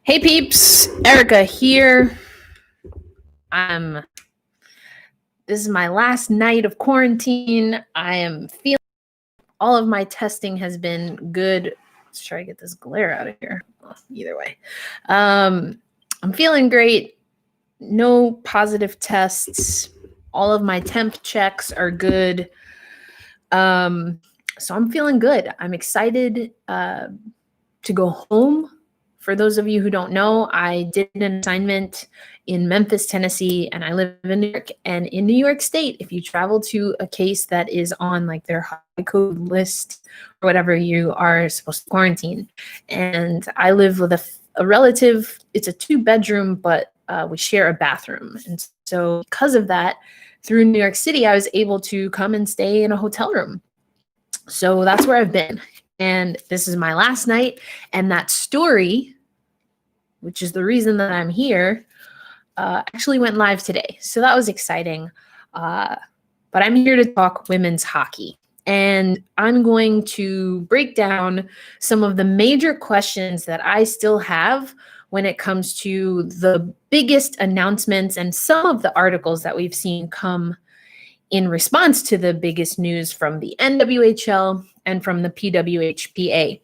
Hey peeps, Erica here. This is my last night of quarantine. I am feeling all of my testing has been good. Let's try to get this glare out of here. Well, either way. I'm feeling great. No positive tests. All of my temp checks are good. So I'm feeling good. I'm excited to go home. For those of you who don't know, I did an assignment in Memphis, Tennessee, and I live in New York. And in New York State, if you travel to a case that is on like their high code list or whatever, you are supposed to quarantine. And I live with a relative. It's a 2-bedroom, but we share a bathroom. And so because of that, through New York City, I was able to come and stay in a hotel room. So that's where I've been. And this is my last night. And that story, which is the reason that I'm here, actually went live today. So that was exciting. But I'm here to talk women's hockey. And I'm going to break down some of the major questions that I still have when it comes to the biggest announcements and some of the articles that we've seen come in response to the biggest news from the NWHL and from the PWHPA.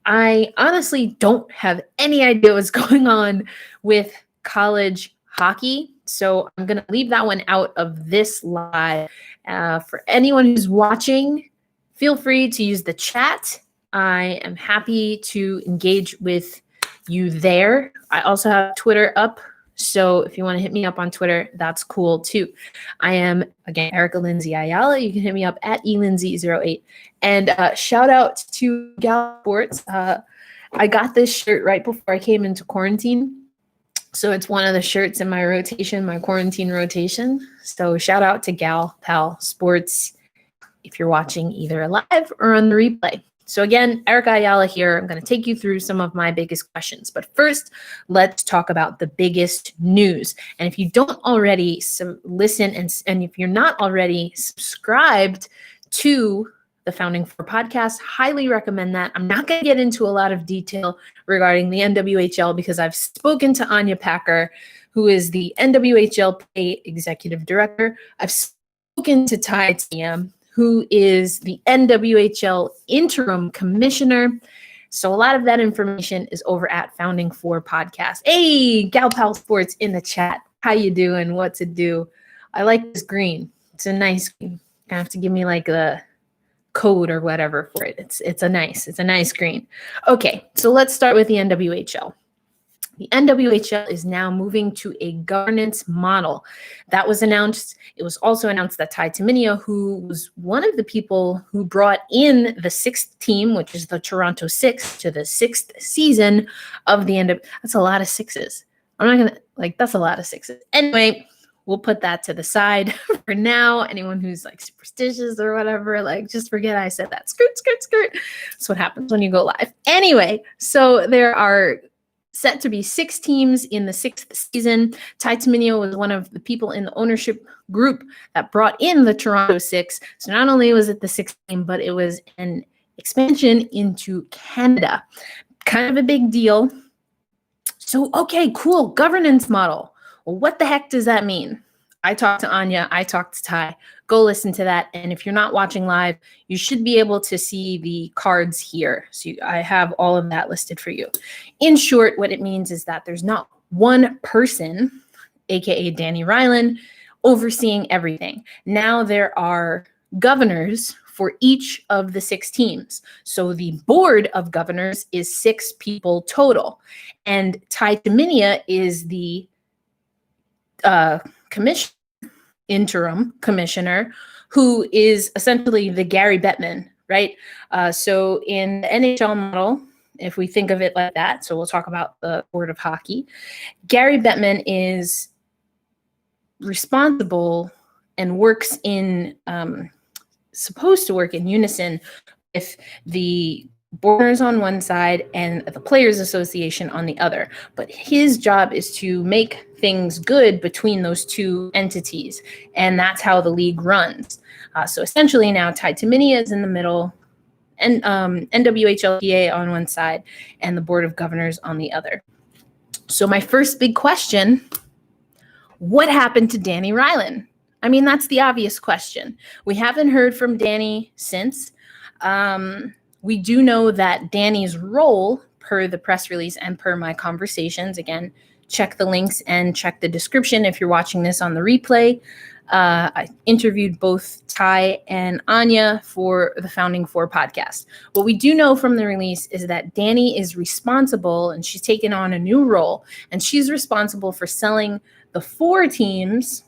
I honestly don't have any idea what's going on with college hockey, so I'm going to leave that one out of this live. For anyone who's watching, feel free to use the chat. I am happy to engage with you there. I also have Twitter up, so if you want to hit me up on Twitter, that's cool too. I am, again, Erica Lindsay Ayala. You can hit me up at elindsay08. And shout out to Gal Sports. I got this shirt right before I came into quarantine. So it's one of the shirts in my rotation, my quarantine rotation. So shout out to Gal Pal Sports if you're watching either live or on the replay. So again, Erica Ayala here. I'm going to take you through some of my biggest questions. But first, let's talk about the biggest news. And if you don't already listen and if you're not already subscribed to the Founding for podcast, highly recommend that. I'm not going to get into a lot of detail regarding the NWHL because I've spoken to Anya Packer, who is the NWHL executive director. I've spoken to Ty TM, who is the NWHL interim commissioner. So a lot of that information is over at Founding for Podcast. Hey, Gal Pal Sports in the chat. How you doing? What's it do? I like this green. It's a nice green. You're gonna have to give me like the code or whatever for it. It's a nice green. Okay, so let's start with the NWHL. The NWHL is now moving to a governance model. That was announced. It was also announced that Ty Taminio, who was one of the people who brought in the 6th team, which is the Toronto Six, to the 6th season of the that's a lot of sixes. I'm not going to, that's a lot of sixes. Anyway, we'll put that to the side for now. Anyone who's like superstitious or whatever, just forget I said that. Skirt. That's what happens when you go live. Anyway, so there are set to be 6 teams in the 6th season. Ty Taminio was one of the people in the ownership group that brought in the Toronto Six. So not only was it the 6th team, but it was an expansion into Canada. Kind of a big deal. So, okay, cool. Governance model. Well, what the heck does that mean? I talked to Anya. I talked to Ty. Go listen to that. And if you're not watching live, you should be able to see the cards here. So I have all of that listed for you. In short, what it means is that there's not one person, aka Danny Rylan, overseeing everything. Now there are governors for each of the 6 teams. So the board of governors is 6 people total. And Ty Taminio is the interim commissioner, who is essentially the Gary Bettman, right? So in the NHL model, if we think of it like that, so we'll talk about the board of hockey, Gary Bettman is responsible and works in, supposed to work in unison with the Boarders on one side and the Players Association on the other. But his job is to make things good between those 2 entities. And that's how the league runs. So essentially now Ty Taminio is in the middle, and NWHLPA on one side and the Board of Governors on the other. So my first big question, what happened to Danny Rylan? I mean, that's the obvious question. We haven't heard from Danny since. We do know that Danny's role, per the press release and per my conversations, again, check the links and check the description if you're watching this on the replay. I interviewed both Ty and Anya for the Founding Four podcast. What we do know from the release is that Danny is responsible, and she's taken on a new role, and she's responsible for selling the 4 teams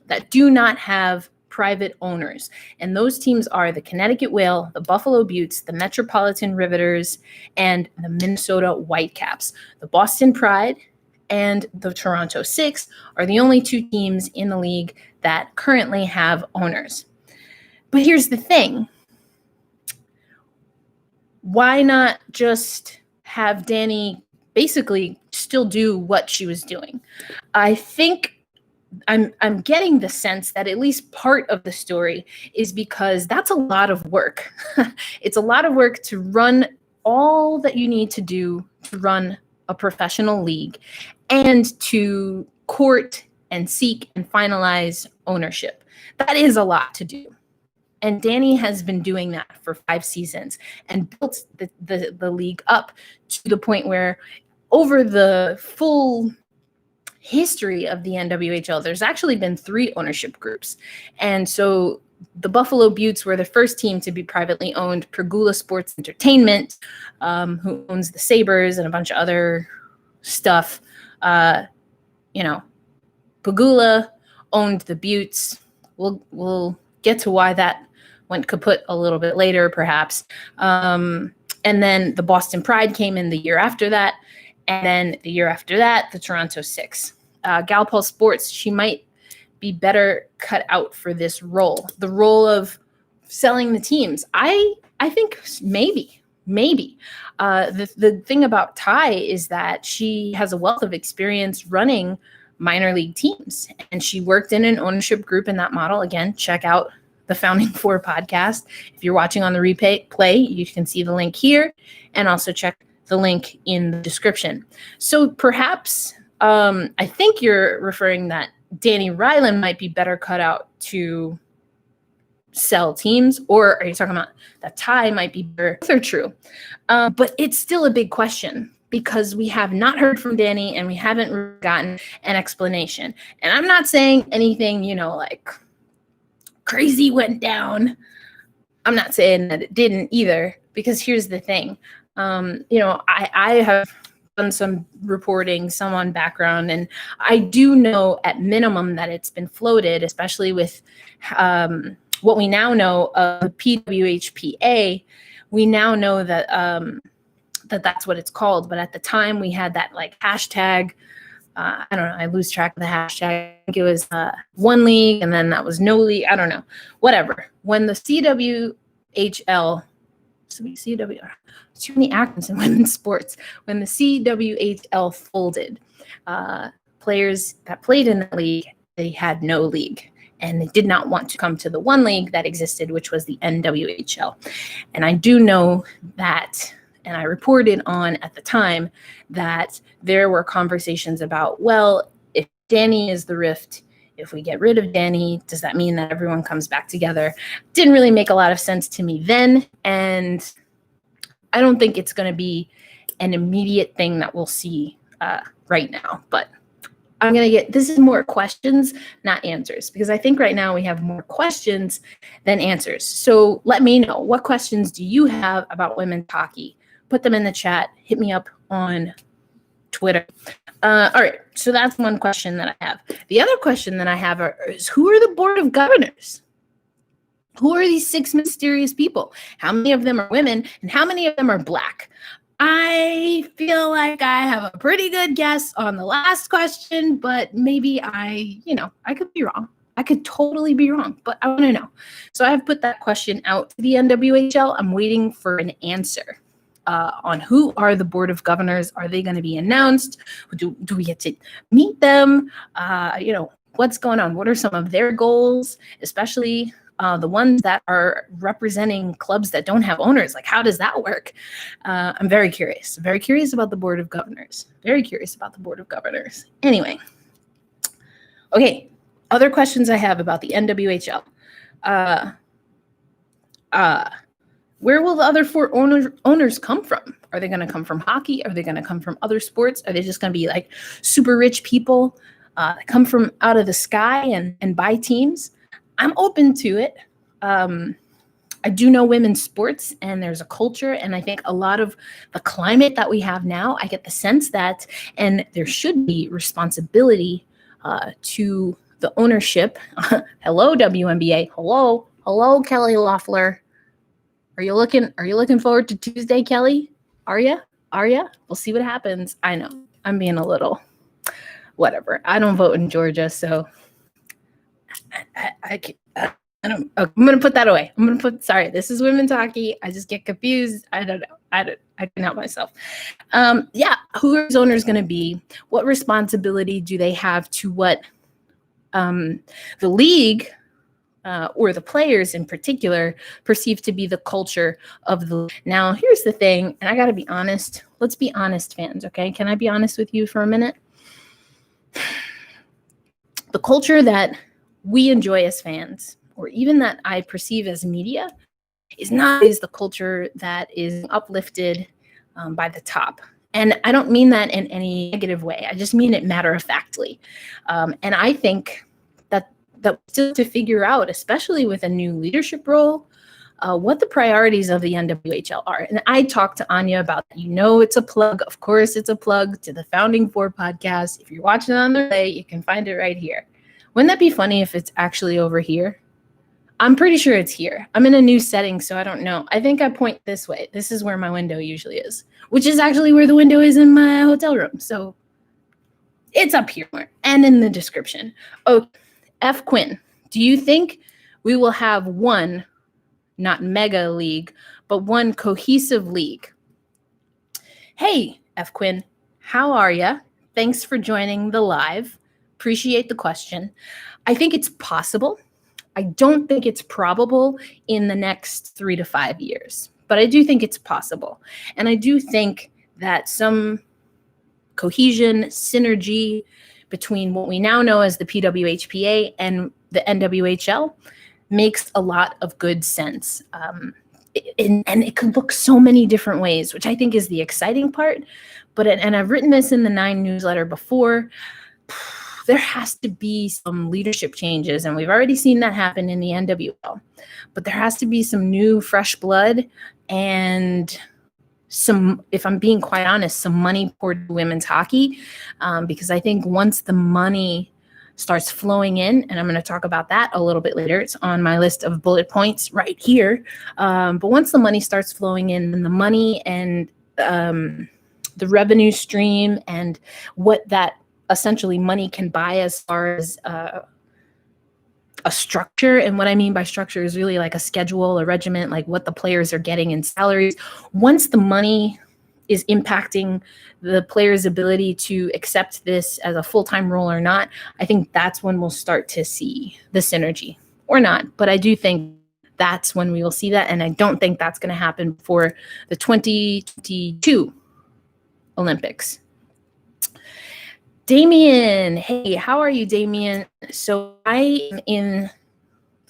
that do not have private owners. And those teams are the Connecticut Whale, the Buffalo Beauts, the Metropolitan Riveters, and the Minnesota Whitecaps. The Boston Pride and the Toronto Six are the only 2 teams in the league that currently have owners. But here's the thing. Why not just have Danny basically still do what she was doing? I think I'm getting the sense that at least part of the story is because that's a lot of work. It's a lot of work to run all that you need to do to run a professional league and to court and seek and finalize ownership. That is a lot to do. And Danny has been doing that for 5 seasons and built the league up to the point where over the full history of the NWHL, there's actually been 3 ownership groups. And so the Buffalo Beauts were the first team to be privately owned. Pergula Sports Entertainment, who owns the Sabres and a bunch of other stuff, Pagula owned the Beauts. We'll get to why that went kaput a little bit later, perhaps. And then the Boston Pride came in the year after that. And then the year after that, the Toronto Six. Galpal Sports, she might be better cut out for this role. The role of selling the teams. I think maybe. The thing about Ty is that she has a wealth of experience running minor league teams, and she worked in an ownership group in that model. Again, check out the Founding Four podcast. If you're watching on the replay, you can see the link here, and also check the link in the description. So perhaps, I think you're referring that Danny Rylan might be better cut out to sell teams, or are you talking about that Ty might be better? Both are true. But it's still a big question because we have not heard from Danny and we haven't gotten an explanation. And I'm not saying anything, like crazy went down. I'm not saying that it didn't either, because here's the thing. I have done some reporting, some on background, and I do know at minimum that it's been floated, especially with what we now know of the PWHPA. We now know that that's what it's called. But at the time we had that hashtag, I don't know, I lose track of the hashtag. I think it was one league and then that was no league. I don't know, whatever. When the CWHL, too many acronyms in women's sports. When the CWHL folded, players that played in the league, they had no league. And they did not want to come to the one league that existed, which was the NWHL. And I do know that, and I reported on at the time, that there were conversations about, well, if Danny is the rift, if we get rid of Danny, does that mean that everyone comes back together? Didn't really make a lot of sense to me then. And I don't think it's going to be an immediate thing that we'll see right now. But I'm going to this is more questions, not answers, because I think right now we have more questions than answers. So let me know, what questions do you have about women's hockey? Put them in the chat. Hit me up on Twitter. All right. So that's one question that I have. The other question that I have is, who are the board of governors? Who are these 6 mysterious people? How many of them are women and how many of them are Black? I feel like I have a pretty good guess on the last question, but maybe I could be wrong. I could totally be wrong, but I want to know. So I've put that question out to the NWHL. I'm waiting for an answer on who are the board of governors. Are they going to be announced? Do we get to meet them? What's going on? What are some of their goals, especially the ones that are representing clubs that don't have owners. Like, how does that work? I'm very curious about the Board of Governors. Anyway, okay, other questions I have about the NWHL. Where will the other 4 owners come from? Are they going to come from hockey? Are they going to come from other sports? Are they just going to be like super rich people that come from out of the sky and buy teams? I'm open to it. I do know women's sports, and there's a culture, and I think a lot of the climate that we have now, I get the sense that, and there should be responsibility to the ownership. Hello, WNBA. Hello, Kelly Loeffler. Are you looking forward to Tuesday, Kelly? Are you? We'll see what happens. I know I'm being a little whatever. I don't vote in Georgia, so I don't. I'm gonna put that away. Sorry, this is women's hockey. I just get confused. I don't know. I can help myself. Who are owners going to be? What responsibility do they have to what the league or the players in particular perceive to be the culture of the league? Now, here's the thing, and I got to be honest. Let's be honest, fans, okay? Can I be honest with you for a minute? The culture that we enjoy as fans, or even that I perceive as media, is the culture that is uplifted by the top. And I don't mean that in any negative way. I just mean it matter-of-factly. And I think that still to figure out, especially with a new leadership role, what the priorities of the NWHL are. And I talked to Anya about that. It's a plug. Of course, it's a plug to the Founding Four podcast. If you're watching on the replay, you can find it right here. Wouldn't that be funny if it's actually over here? I'm pretty sure it's here. I'm in a new setting, so I don't know. I think I point this way. This is where my window usually is, which is actually where the window is in my hotel room. So it's up here and in the description. Oh, F. Quinn, do you think we will have one, not mega league, but one cohesive league? Hey, F. Quinn, how are ya? Thanks for joining the live. Appreciate the question. I think it's possible. I don't think it's probable in the next 3 to 5 years, but I do think it's possible. And I do think that some cohesion, synergy between what we now know as the PWHPA and the NWHL makes a lot of good sense. And it could look so many different ways, which I think is the exciting part. And I've written this in the 9 newsletter before. There has to be some leadership changes, and we've already seen that happen in the NWL. But there has to be some new, fresh blood and some, if I'm being quite honest, some money poured to women's hockey, because I think once the money starts flowing in, and I'm going to talk about that a little bit later, it's on my list of bullet points right here. But once the money starts flowing in, and the money and the revenue stream and what that essentially money can buy as far as a structure. And what I mean by structure is really like a schedule, a regiment, like what the players are getting in salaries. Once the money is impacting the player's ability to accept this as a full-time role or not, I think that's when we'll start to see the synergy, or not. But I do think that's when we will see that. And I don't think that's going to happen before the 2022 Olympics. Damien, hey, how are you, Damien? So I am in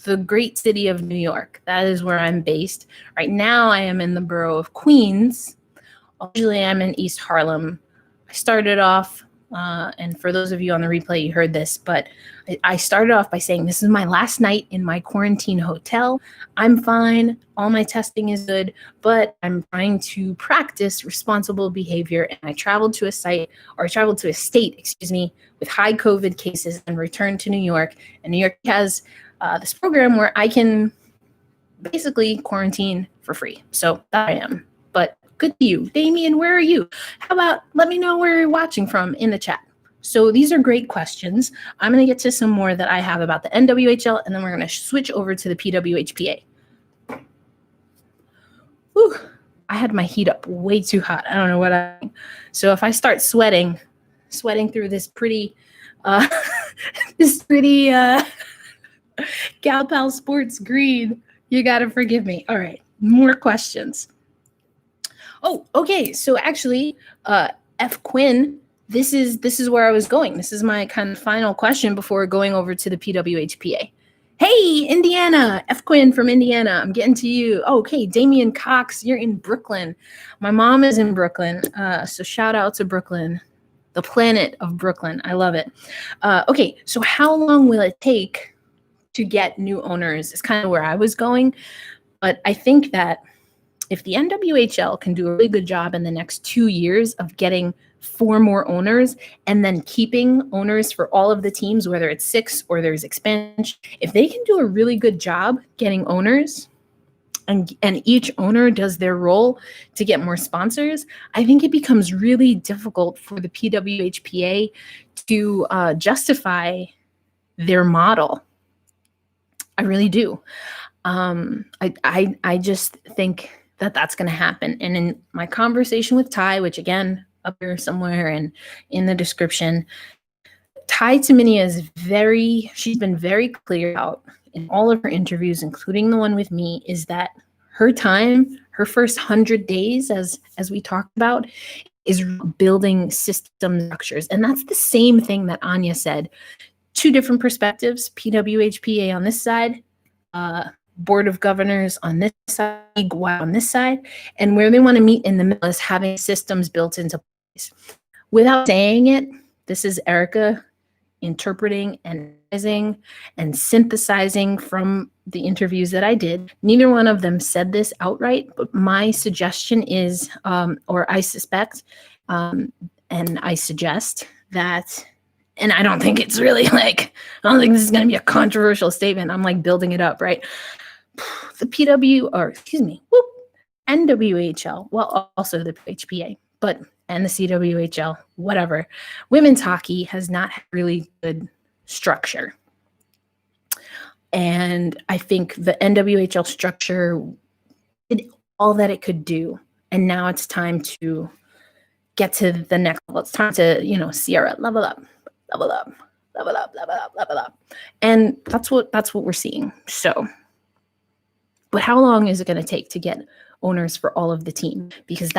the great city of New York. That is where I'm based. Right now I am in the borough of Queens. Usually I'm in East Harlem. I started off, and for those of you on the replay, you heard this, but I started off by saying this is my last night in my quarantine hotel. I'm fine. All my testing is good, but I'm trying to practice responsible behavior. And I traveled to a state, with high COVID cases and returned to New York. And New York has this program where I can basically quarantine for free. So that I am. But good to you. Damien, where are you? How about let me know where you're watching from in the chat. So these are great questions. I'm going to get to some more that I have about the NWHL, and then we're going to switch over to the PWHPA. Whew, I had my heat up way too hot. I don't know what so if I start sweating through this pretty Gal Pal Sports Green. You got to forgive me. All right. More questions. Oh, okay. So actually, F. Quinn, this is where I was going. This is my kind of final question before going over to the PWHPA. Hey, Indiana, F. Quinn from Indiana. I'm getting to you. Oh, okay, Damian Cox, you're in Brooklyn. My mom is in Brooklyn, so shout out to Brooklyn, the planet of Brooklyn. I love it. Okay, so how long will it take to get new owners is kind of where I was going. But I think that if the NWHL can do a really good job in the next 2 years of getting 4 more owners and then keeping owners for all of the teams, whether it's 6 or there's expansion, if they can do a really good job getting owners and each owner does their role to get more sponsors, I think it becomes really difficult for the PWHPA to justify their model. I really do. I just think that that's going to happen. And in my conversation with Ty, which again, up here somewhere and in the description, Ty Taminia is she's been very clear out in all of her interviews, including the one with me, is that her time, her first 100 days, as we talked about, is building system structures. And that's the same thing that Anya said. 2 different perspectives, PWHPA on this side, Board of Governors on this side, on this side, and where they want to meet in the middle is having systems built into place. Without saying it, this is Erica interpreting and synthesizing from the interviews that I did. Neither one of them said this outright, but my suggestion is, or I suspect, and I suggest that, and I don't think it's really I don't think this is going to be a controversial statement. I'm building it up, right? The NWHL, well, also the HPA, and the CWHL, whatever. Women's hockey has not had really good structure. And I think the NWHL structure did all that it could do. And now it's time to get to the next level. It's time to, Sierra, level up. And that's what we're seeing. So, but how long is it going to take to get owners for all of the team? Because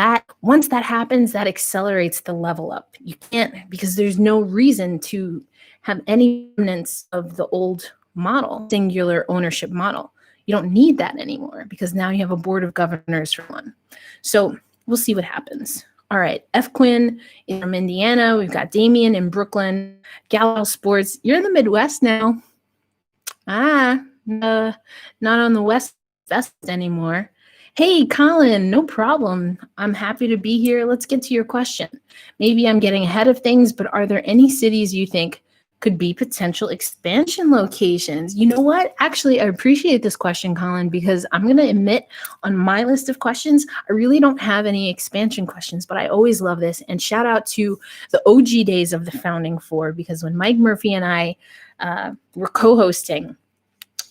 once that happens, that accelerates the level up. You can't, because there's no reason to have any remnants of the old model, singular ownership model. You don't need that anymore because now you have a board of governors for one. So we'll see what happens. All right, F. Quinn is from Indiana. We've got Damien in Brooklyn. Gal Sports, you're in the Midwest now. Not on the West anymore. Hey, Colin, no problem. I'm happy to be here. Let's get to your question. Maybe I'm getting ahead of things, but are there any cities you think could be potential expansion locations? You know what? Actually, I appreciate this question, Colin, because I'm going to admit on my list of questions, I really don't have any expansion questions, but I always love this. And shout out to the OG days of the Founding Four, because when Mike Murphy and I were co-hosting,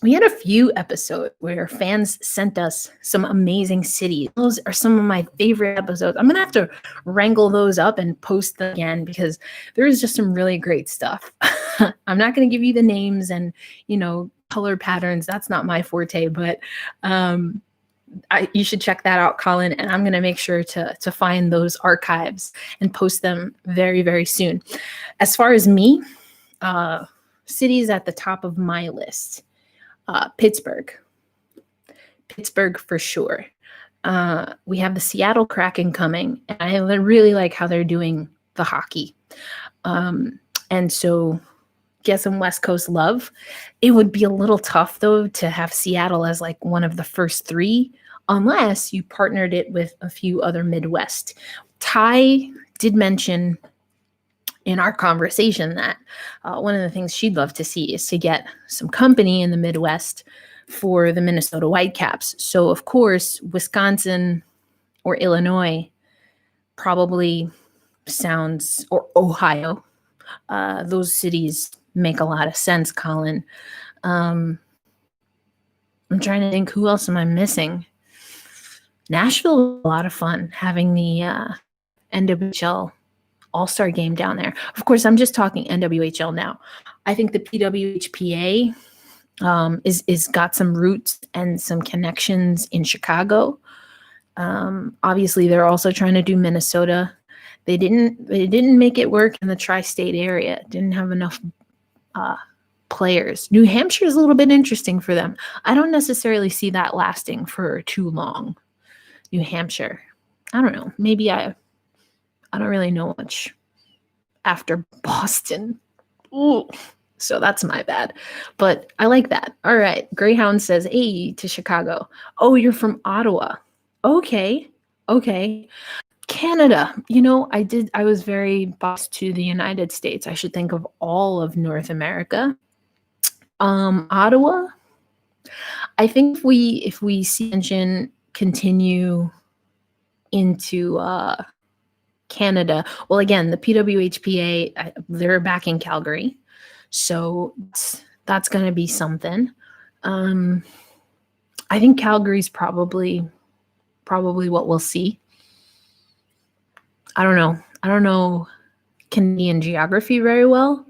we had a few episodes where fans sent us some amazing cities. Those are some of my favorite episodes. I'm going to have to wrangle those up and post them again because there is just some really great stuff. I'm not going to give you the names and, color patterns. That's not my forte, but you should check that out, Colin. And I'm going to make sure to find those archives and post them very, very soon. As far as me, cities at the top of my list. Pittsburgh for sure. We have the Seattle Kraken coming, and I really like how they're doing the hockey. And so get some West Coast love. It would be a little tough, though, to have Seattle as one of the first 3, unless you partnered it with a few other Midwest. Ty did mention in our conversation that one of the things she'd love to see is to get some company in the Midwest for the Minnesota Whitecaps. So, of course, Wisconsin or Illinois probably sounds, or Ohio. Those cities make a lot of sense, Colin. I'm trying to think, who else am I missing? Nashville, a lot of fun having the NWHL All-Star game down there. Of course, I'm just talking NWHL now. I think the PWHPA is got some roots and some connections in Chicago. Obviously, they're also trying to do Minnesota. They didn't make it work in the tri-state area. Didn't have enough players. New Hampshire is a little bit interesting for them. I don't necessarily see that lasting for too long. New Hampshire. I don't know. Maybe I don't really know much after Boston. Ooh. So that's my bad. But I like that. All right. Greyhound says, hey, to Chicago. Oh, you're from Ottawa. Okay. Canada. I was very biased to the United States. I should think of all of North America. Ottawa. I think if we see engine continue into Canada, well, again, the PWHPA, they're back in Calgary, so that's going to be something. I think Calgary's probably what we'll see. I don't know Canadian geography very well,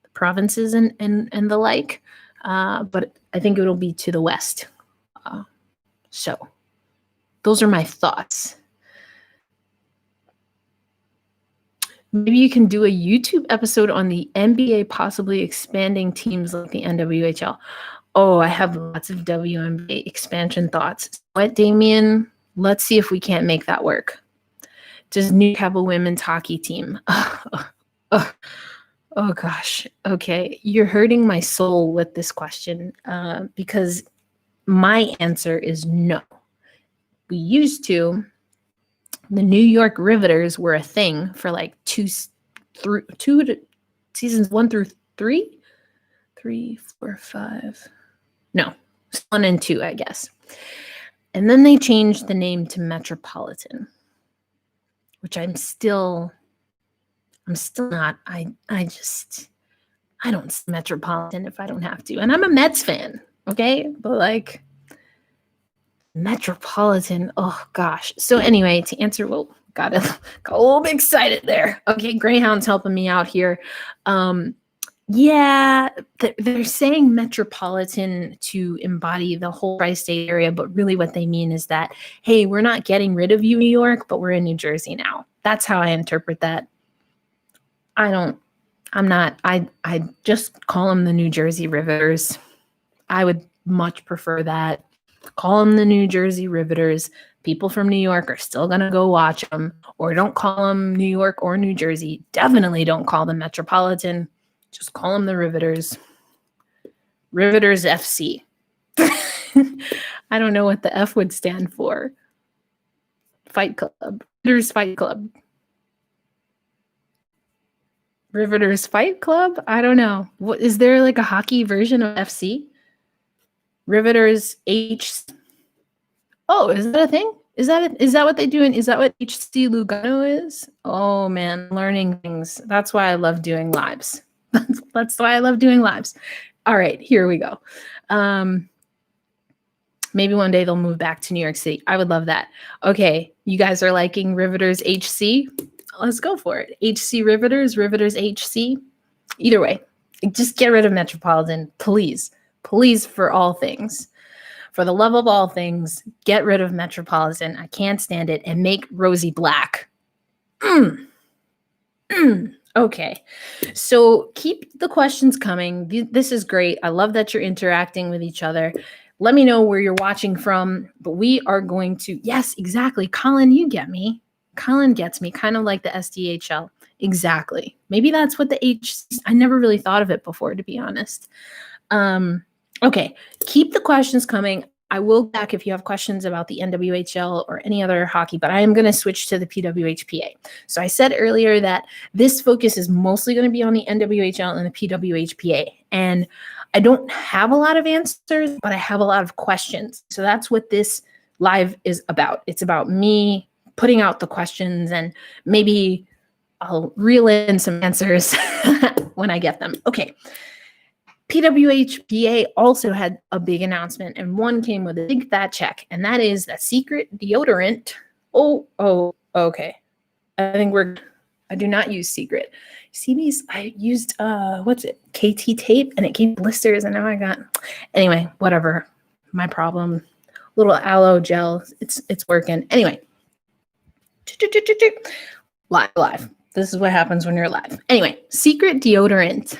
the provinces and the like, but I think it'll be to the west. So those are my thoughts. Maybe you can do a YouTube episode on the NBA possibly expanding teams like the NWHL. Oh, I have lots of WNBA expansion thoughts. What, Damien? Let's see if we can't make that work. Does New have a women's hockey team? Oh gosh. Okay. You're hurting my soul with this question because my answer is no. We used to. The New York Riveters were a thing for like seasons 1 through 3, 3, 4, 5. No, 1 and 2, I guess. And then they changed the name to Metropolitan, which I'm still not. I don't say Metropolitan if I don't have to. And I'm a Mets fan, okay? But like Metropolitan, oh gosh. So anyway, to answer, got a little bit excited there. Okay, Greyhound's helping me out here. Yeah, they're saying metropolitan to embody the whole tri-state area, but really what they mean is that, hey, we're not getting rid of you, New York, but we're in New Jersey now. That's how I interpret that. I just call them the New Jersey Riveters. I would much prefer that. Call them the New Jersey Riveters. People from New York are still going to go watch them, or don't call them New York or New Jersey. Definitely don't call them Metropolitan. Just call them the Riveters. Riveters FC. I don't know what the F would stand for. Fight Club. Riveters Fight Club. Riveters Fight Club? I don't know. What is there like a hockey version of FC? Riveters H. Oh, is that a thing? Is that what they do? Is that what HC Lugano is? Oh man, learning things. That's why I love doing lives. That's why I love doing lives. All right, here we go. Maybe one day they'll move back to New York City. I would love that. Okay, you guys are liking Riveters HC? Let's go for it. HC Riveters, Riveters HC. Either way, just get rid of Metropolitan, please. Please, for all things. For the love of all things, get rid of Metropolitan. I can't stand it. And make Rosie black. Okay. So keep the questions coming. This is great. I love that you're interacting with each other. Let me know where you're watching from. But we are going to, yes, exactly. Colin, you get me. Colin gets me, kind of like the SDHL. Exactly. Maybe that's what the I never really thought of it before, to be honest. Okay, keep the questions coming. I will back if you have questions about the NWHL or any other hockey, but I am going to switch to the PWHPA. So I said earlier that this focus is mostly going to be on the NWHL and the PWHPA. And I don't have a lot of answers, but I have a lot of questions. So that's what this live is about. It's about me putting out the questions, and maybe I'll reel in some answers when I get them. Okay. PWHPA also had a big announcement, and one came with a big fat check, and that is that secret deodorant. Oh, okay. I think we're I do not use Secret. See these? I used what's it? KT tape, and it gave blisters, and now I got. Anyway, whatever. My problem. Little aloe gel. It's working. Anyway. Live. This is what happens when you're live. Anyway, Secret deodorant,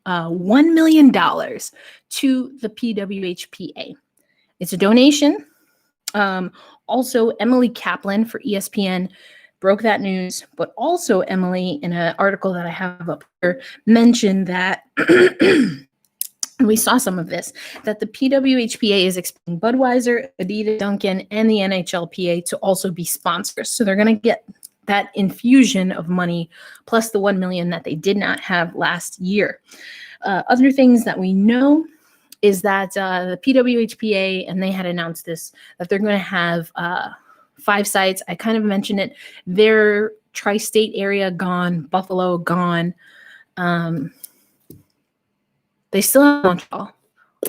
$1 million to the PWHPA. It's a donation. Also, Emily Kaplan for ESPN broke that news, but also Emily, in an article that I have up here, mentioned that, and we saw some of this, that the PWHPA is expecting Budweiser, Adidas, Dunkin', and the NHLPA to also be sponsors. So they're going to get that infusion of money plus the $1 million that they did not have last year. Other things that we know is that the PWHPA, and they had announced this, that they're going to have 5 sites. I kind of mentioned it. Their tri-state area gone, Buffalo gone. They still have Montreal.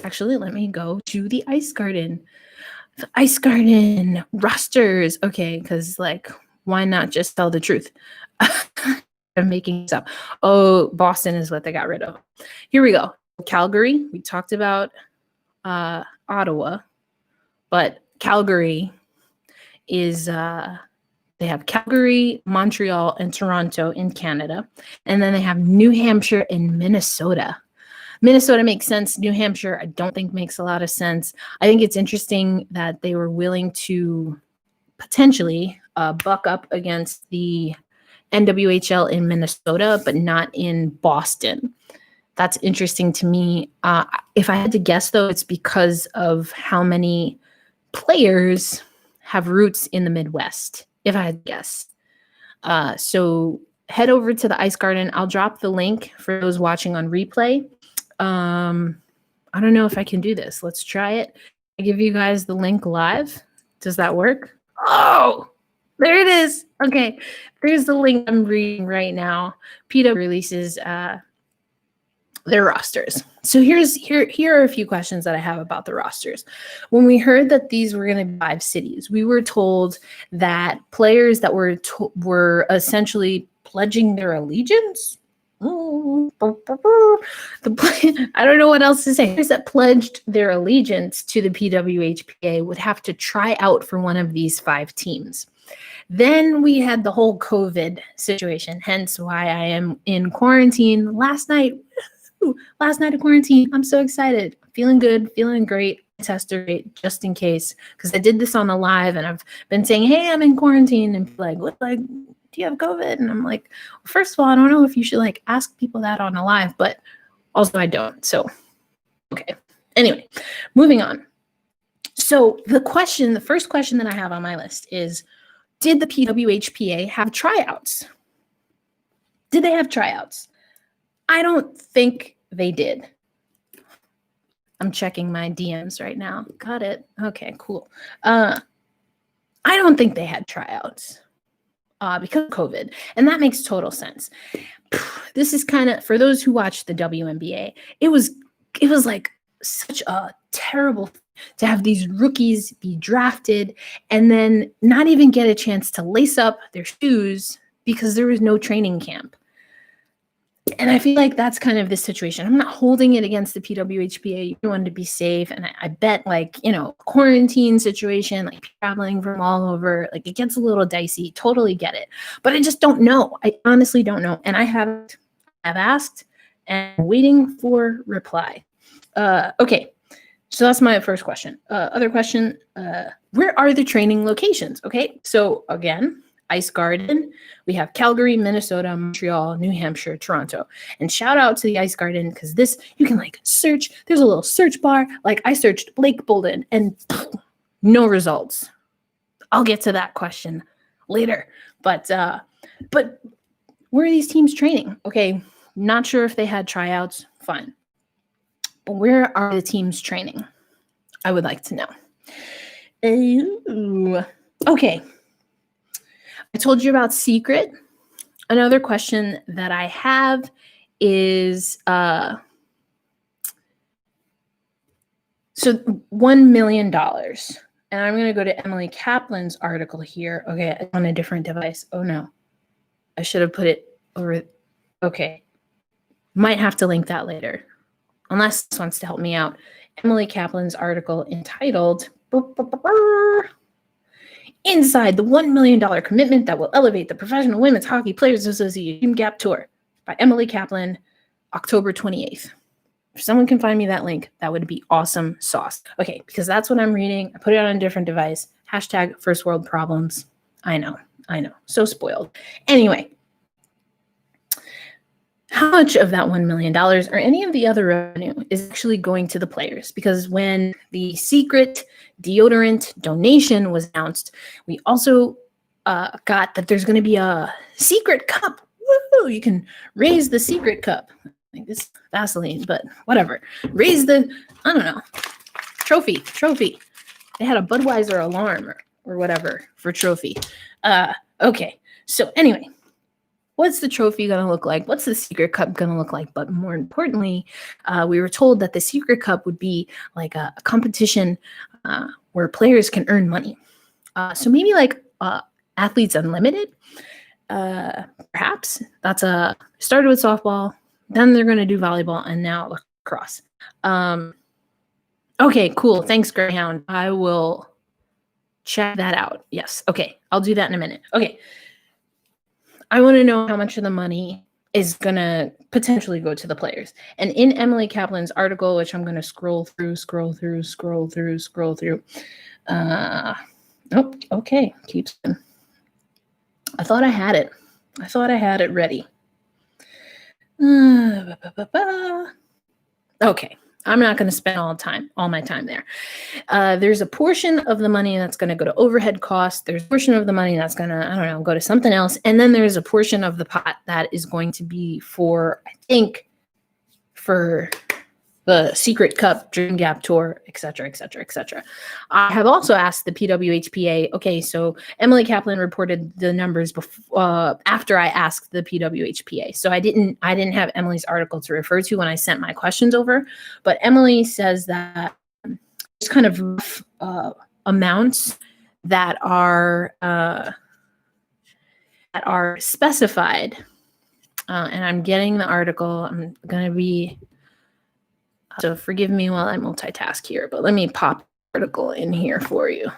Actually, let me go to the Ice Garden. The Ice Garden rosters. Okay, because why not just tell the truth? I'm making this up. Oh, Boston is what they got rid of. Here we go. Calgary. We talked about Ottawa, but Calgary is they have Calgary, Montreal, and Toronto in Canada, and then they have New Hampshire and Minnesota. Minnesota makes sense. New Hampshire, I don't think makes a lot of sense. I think it's interesting that they were willing to potentially buck up against the NWHL in Minnesota, but not in Boston. That's interesting to me. If I had to guess, though, it's because of how many players have roots in the Midwest, if I had to guess. So head over to the Ice Garden. I'll drop the link for those watching on replay. I don't know if I can do this. Let's try it. I give you guys the link live. Does that work? Oh, there it is. Okay. There's the link I'm reading right now. PW releases their rosters. So here are a few questions that I have about the rosters. When we heard that these were going to be 5 cities, we were told that players that were essentially pledging their allegiance. I don't know what else to say. Players that pledged their allegiance to the PWHPA would have to try out for one of these 5 teams. Then we had the whole COVID situation, hence why I am in quarantine last night. Last night of quarantine. I'm so excited. Feeling good, feeling great. Tested rate just in case, because I did this on the live and I've been saying, hey, I'm in quarantine, and like, do you have COVID? And I'm like, well, first of all, I don't know if you should ask people that on a live, but also I don't. So, okay. Anyway, moving on. So the first question that I have on my list is, did the PWHPA have tryouts? Did they have tryouts? I don't think they did. I'm checking my DMs right now. Got it. Okay, cool. I don't think they had tryouts because of COVID, and that makes total sense. This is kind of, for those who watch the WNBA, it was like such a terrible to have these rookies be drafted and then not even get a chance to lace up their shoes because there was no training camp. And I feel like that's kind of the situation. I'm not holding it against the PWHPA. You want to be safe. And I bet quarantine situation, traveling from all over, it gets a little dicey. Totally get it. But I just don't know. I honestly don't know. And I've asked and waiting for reply. Okay. So that's my first question. Other question, where are the training locations? Okay. So again, Ice Garden. We have Calgary, Minnesota, Montreal, New Hampshire, Toronto. And shout out to the Ice Garden, because this, you can search. There's a little search bar. I searched Lake Bolden and no results. I'll get to that question later. But where are these teams training? Okay, not sure if they had tryouts. Fine. But where are the teams training? I would like to know. Okay. I told you about Secret. Another question that I have is, so $1 million. And I'm going to go to Emily Kaplan's article here. Okay, on a different device. Oh no, I should have put it over. Okay. Might have to link that later, unless this wants to help me out. Emily Kaplan's article entitled Inside the $1 million Commitment That Will Elevate the Professional Women's Hockey Players Association Dream Gap Tour by Emily Kaplan, October 28th. If someone can find me that link, that would be awesome sauce. Okay, because that's what I'm reading. I put it on a different device. Hashtag first world problems. I know. So spoiled. Anyway, how much of that $1 million or any of the other revenue is actually going to the players? Because when the secret deodorant donation was announced, we also got that there's going to be a secret cup. Woo! You can raise the secret cup. I think this is Vaseline, but whatever. Raise the, I don't know, trophy. They had a Budweiser alarm or whatever for trophy. Okay, so anyway. What's the trophy going to look like? What's the secret cup going to look like? But more importantly, we were told that the secret cup would be like a competition where players can earn money. So maybe like Athletes Unlimited, perhaps. That's started with softball, then they're going to do volleyball, and now lacrosse. Okay, cool. Thanks, Greyhound. I will check that out. Yes. Okay, I'll do that in a minute. Okay. I want to know how much of the money is going to potentially go to the players. And in Emily Kaplan's article, which I'm going to scroll through. Oh, okay. Keeps going. I thought I had it ready. Okay. I'm not going to spend all my time there. There's a portion of the money that's going to go to overhead costs. There's a portion of the money that's going to, go to something else. And then there's a portion of the pot that is going to be for the Secret Cup, Dream Gap Tour, et cetera. I have also asked the PWHPA, okay, so Emily Kaplan reported the numbers after I asked the PWHPA. So I didn't have Emily's article to refer to when I sent my questions over, but Emily says that there's kind of rough amounts that are specified, and I'm getting the article. I'm going to be... So forgive me while I multitask here, but let me pop the article in here for you.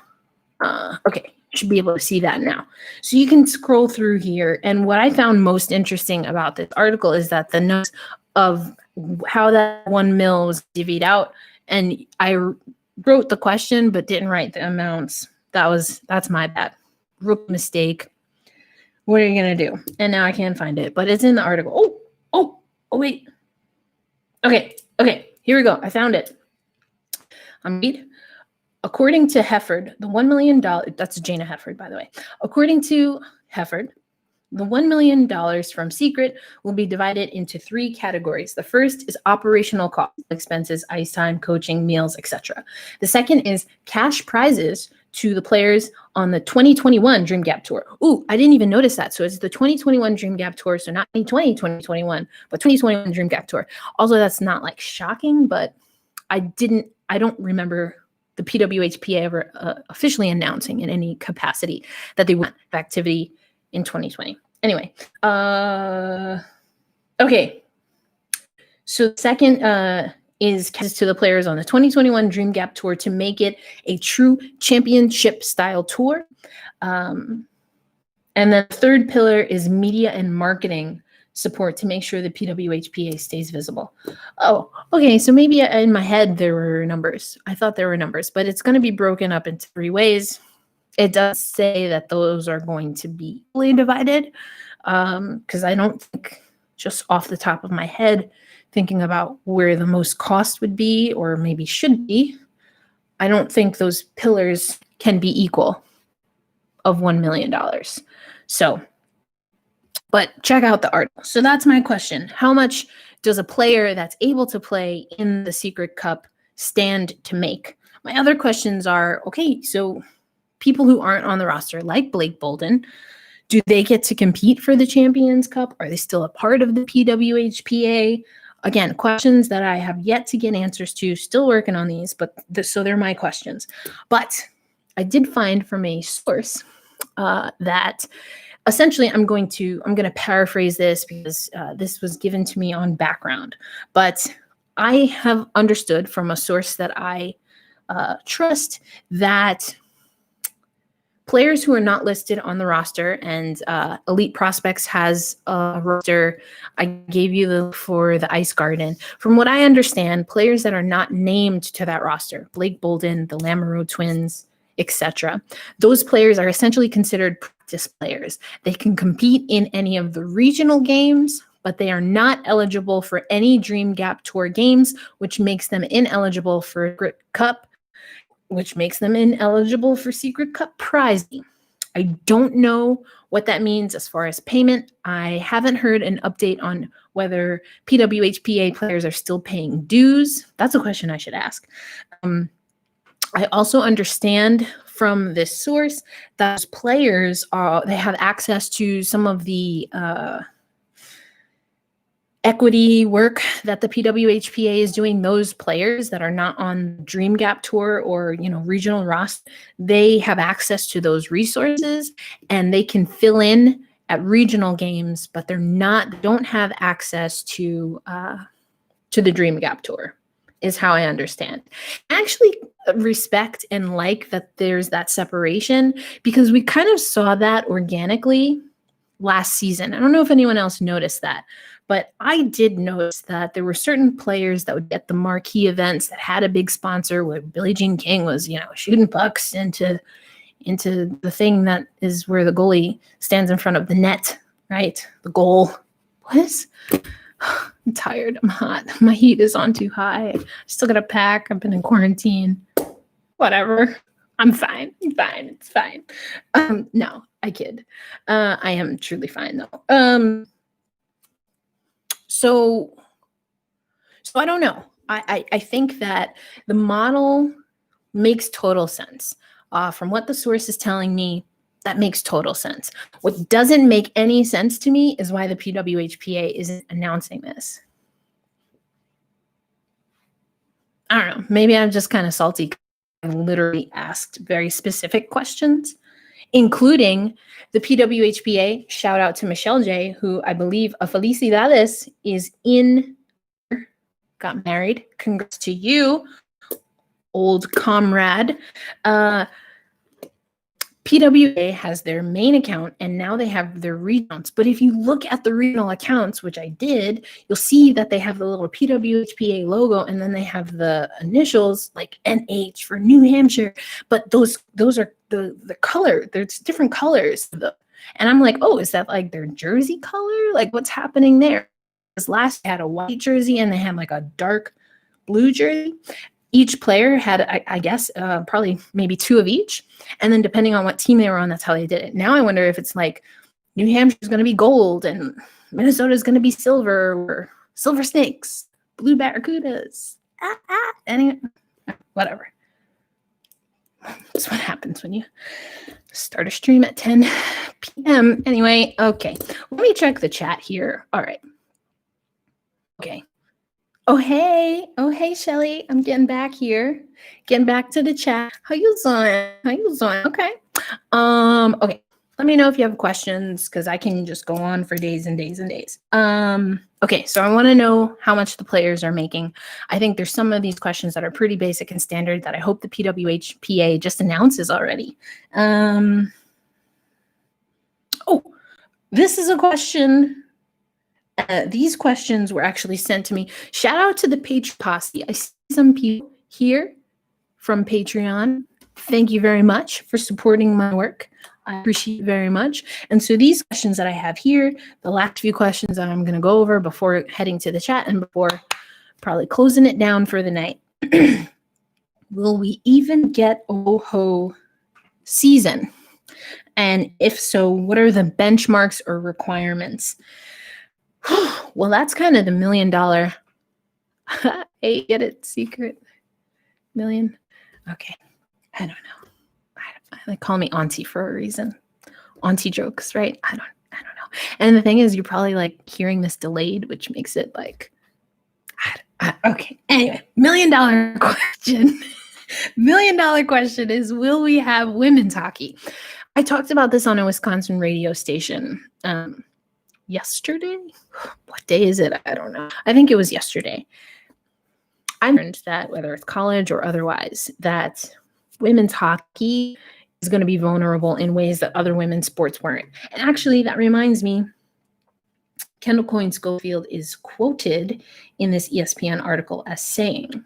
Okay, you should be able to see that now. So you can scroll through here. And what I found most interesting about this article is that the notes of how that $1 million was divvied out. And I wrote the question, but didn't write the amounts. That's my bad. Rookie mistake. What are you going to do? And now I can't find it, but it's in the article. Oh, wait. Okay. Here we go. I found it. According to Hefford, the $1 million, that's Jana Hefford, by the way. According to Hefford, the $1 million from Secret will be divided into 3 categories. The first is operational costs, expenses, ice time, coaching, meals, etc. The second is cash prizes to the players on the 2021 Dream Gap Tour. Ooh, I didn't even notice that. So it's the 2021 Dream Gap Tour. So not 2021, but 2021 Dream Gap Tour. Also, that's not like shocking, but I don't remember the PWHPA ever officially announcing in any capacity that they want the activity in 2020. Anyway, okay. So the second is to the players on the 2021 Dream Gap Tour to make it a true championship style tour. And then the third pillar is media and marketing support to make sure the PWHPA stays visible. Oh, okay. So maybe in my head there were numbers. I thought there were numbers, but it's going to be broken up into 3 ways. It does say that those are going to be equally divided, because I don't think, just off the top of my head, thinking about where the most cost would be or maybe should be, I don't think those pillars can be equal of $1 million. So, but check out the article. So that's my question. How much does a player that's able to play in the Secret Cup stand to make? My other questions are, okay, so people who aren't on the roster, like Blake Bolden, do they get to compete for the Champions Cup? Are they still a part of the PWHPA? Again, questions that I have yet to get answers to, still working on these, but so they're my questions. But I did find from a source that essentially, I'm going to paraphrase this because this was given to me on background, but I have understood from a source that I trust that players who are not listed on the roster, and Elite Prospects has a roster. I gave you the for the Ice Garden. From what I understand, players that are not named to that roster, Blake Bolden, the Lamoureux twins, etc., those players are essentially considered practice players. They can compete in any of the regional games, but they are not eligible for any Dream Gap Tour games, which makes them ineligible for Secret Cup, which makes them ineligible for Secret Cup prizing. I don't know what that means as far as payment. I haven't heard an update on whether PWHPA players are still paying dues. That's a question I should ask. I also understand from this source that those players they have access to some of the equity work that the PWHPA is doing. Those players that are not on Dream Gap Tour or regional roster, they have access to those resources and they can fill in at regional games, but don't have access to the Dream Gap Tour, is how I understand. I actually respect and like that there's that separation, because we kind of saw that organically last season. I don't know if anyone else noticed that, but I did notice that there were certain players that would get the marquee events that had a big sponsor, where Billie Jean King was, shooting pucks into the thing that is where the goalie stands in front of the net, right? The goal. What? I'm tired. I'm hot. My heat is on too high. I still got to pack. I've been in quarantine. Whatever. I'm fine. I'm fine. It's fine. No, I kid. I am truly fine though. So I don't know. I think that the model makes total sense. From what the source is telling me, that makes total sense. What doesn't make any sense to me is why the PWHPA isn't announcing this. I don't know. Maybe I'm just kind of salty. I literally asked very specific questions, including the PWHPA. Shout out to Michelle J., who I believe Felicidades is got married. Congrats to you, old comrade. PWA has their main account, and now they have their regionals. But if you look at the regional accounts, which I did, you'll see that they have the little PWHPA logo, and then they have the initials like NH for New Hampshire. But those are the color. There's different colors. And I'm like, oh, is that like their jersey color? Like, what's happening there? Because last had a white jersey, and they had like a dark blue jersey. Each player had, I guess, probably maybe two of each. And then depending on what team they were on, that's how they did it. Now I wonder if it's like New Hampshire is going to be gold and Minnesota is going to be silver, or Silver Snakes, Blue Barracudas. Anyway, whatever. That's what happens when you start a stream at 10 p.m. Anyway, okay. Let me check the chat here. All right. Okay. Oh, hey, Shelly. I'm getting back here. Getting back to the chat. How you doing? Okay. Okay. Let me know if you have questions, because I can just go on for days and days and days. Okay, so I want to know how much the players are making. I think there's some of these questions that are pretty basic and standard that I hope the PWHPA just announces already. Oh, this is a question. These questions were actually sent to me. Shout out to the Patreon posse. I see some people here from Patreon. Thank you very much for supporting my work. I appreciate it very much. And so these questions that I have here, the last few questions that I'm going to go over before heading to the chat and before probably closing it down for the night. Will we even get a WoHo season? And if so, what are the benchmarks or requirements? Well, that's kind of the $1 million. Hey, get it? Secret million? Okay. I don't know. They call me auntie for a reason. Auntie jokes, right? I don't know. And the thing is, you're probably like hearing this delayed, which makes it like, okay. Anyway, $1 million question. $1 million question is, will we have women's hockey? I talked about this on a Wisconsin radio station yesterday. What day is it? I don't know. I think it was yesterday. I learned that whether it's college or otherwise, that women's hockey is going to be vulnerable in ways that other women's sports weren't. And actually, that reminds me, Kendall Coyne Schofield is quoted in this ESPN article as saying,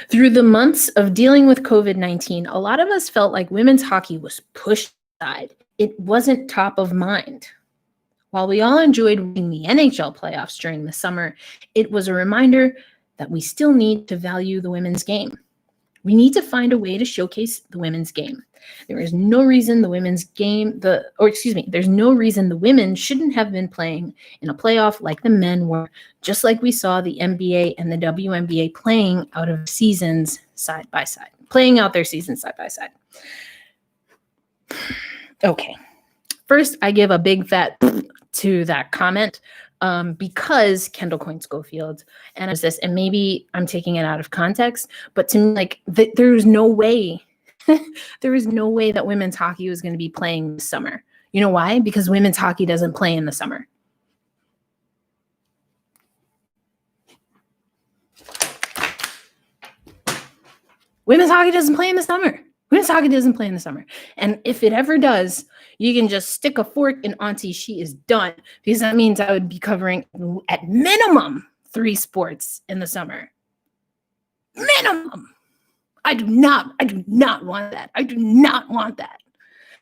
through the months of dealing with COVID-19, a lot of us felt like women's hockey was pushed aside. It wasn't top of mind. While we all enjoyed winning the NHL playoffs during the summer, it was a reminder that we still need to value the women's game. We need to find a way to showcase the women's game. There is no reason the there's no reason the women shouldn't have been playing in a playoff like the men were, just like we saw the NBA and the WNBA playing out their seasons side by side. Okay. First, I give a big fat to that comment because Kendall Coyne Schofield and this, and maybe I'm taking it out of context, but to me, like, there's no way. There is no way that women's hockey was going to be playing this summer. You know why? Because women's hockey doesn't play in the summer. Women's hockey doesn't play in the summer. And if it ever does, you can just stick a fork in Auntie. She is done, because that means I would be covering at minimum 3 sports in the summer. Minimum. I do not want that. I do not want that.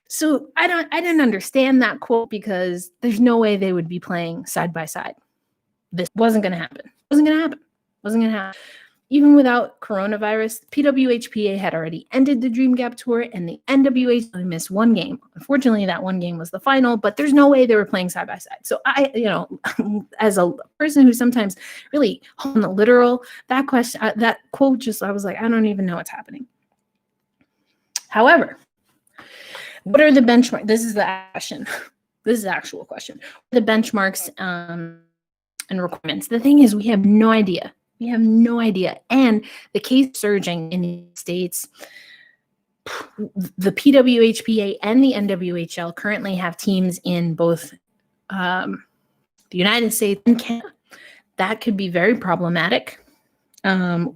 So I didn't understand that quote, because there's no way they would be playing side by side. This wasn't going to happen. Even without coronavirus, PWHPA had already ended the Dream Gap Tour, and the NWHL missed one game. Unfortunately, that one game was the final, but there's no way they were playing side by side. So I, as a person who sometimes really on the literal, that quote just, I was like, I don't even know what's happening. However, what are the benchmarks? This is the question. This is the actual question. The benchmarks and requirements. The thing is, we have no idea. And the case surging in the States, the PWHPA and the NWHL currently have teams in both the United States and Canada. That could be very problematic.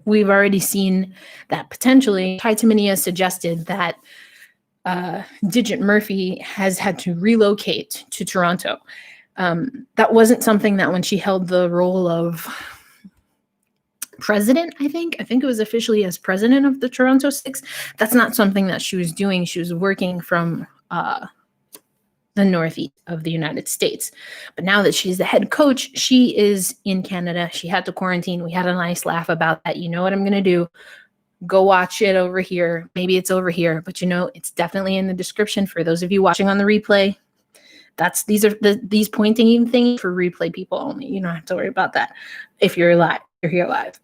We've already seen that potentially. Ty Timinia suggested that Digit Murphy has had to relocate to Toronto. That wasn't something that when she held the role of president, I think it was officially as president of the Toronto Six. That's not something that she was doing. She was working from the northeast of the United States. But now that she's the head coach, she is in Canada. She had to quarantine. We had a nice laugh about that. You know what I'm going to do? Go watch it over here. Maybe it's over here, but it's definitely in the description for those of you watching on the replay. These pointing things for replay people only. You don't have to worry about that if you're live. You're here live.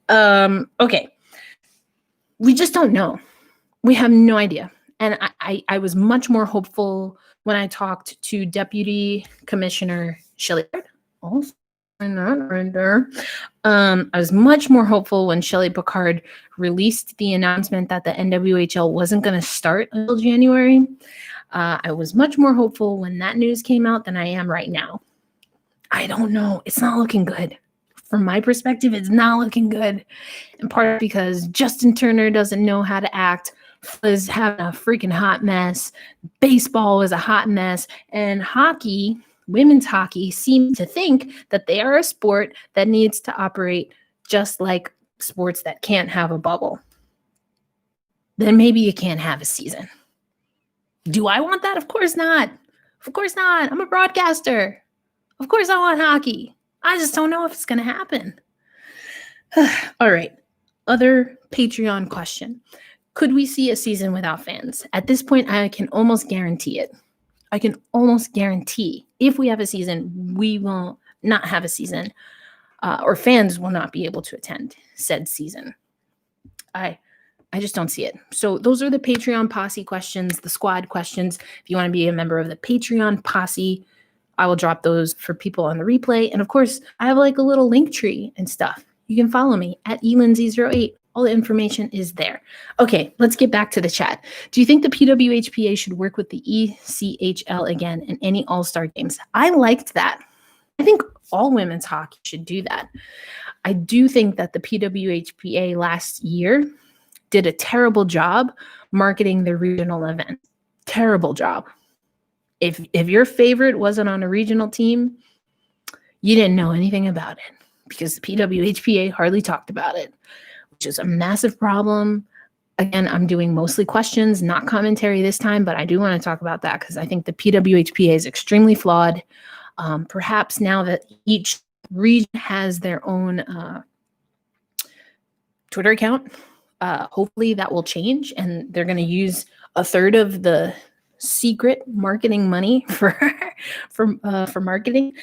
Okay. We just don't know. We have no idea. And I was much more hopeful when I talked to Deputy Commissioner Shelley. Also, right there. I was much more hopeful when Shelley Picard released the announcement that the NWHL wasn't going to start until January. I was much more hopeful when that news came out than I am right now. I don't know. It's not looking good. From my perspective, it's not looking good. In part because Justin Turner doesn't know how to act, is having a freaking hot mess. Baseball is a hot mess. And hockey, women's hockey, seems to think that they are a sport that needs to operate just like sports that can't have a bubble. Then maybe you can't have a season. Do I want that? Of course not. I'm a broadcaster. Of course I want hockey. I just don't know if it's going to happen. All right. Other Patreon question. Could we see a season without fans? At this point, I can almost guarantee it. I can almost guarantee if we have a season, we will not have a season, or fans will not be able to attend said season. I just don't see it. So those are the Patreon posse questions, the squad questions. If you want to be a member of the Patreon posse, I will drop those for people on the replay. And of course, I have like a little link tree and stuff. You can follow me at elindsay08 All the information is there. Okay, let's get back to the chat. Do you think the PWHPA should work with the ECHL again in any all-star games? I liked that. I think all women's hockey should do that. I do think that the PWHPA last year did a terrible job marketing their regional event. Terrible job. If your favorite wasn't on a regional team, you didn't know anything about it because the PWHPA hardly talked about it, which is a massive problem. Again, I'm doing mostly questions, not commentary this time, but I do want to talk about that because I think the PWHPA is extremely flawed. Perhaps now that each region has their own Twitter account, hopefully that will change and they're going to use a third of the secret marketing money for marketing.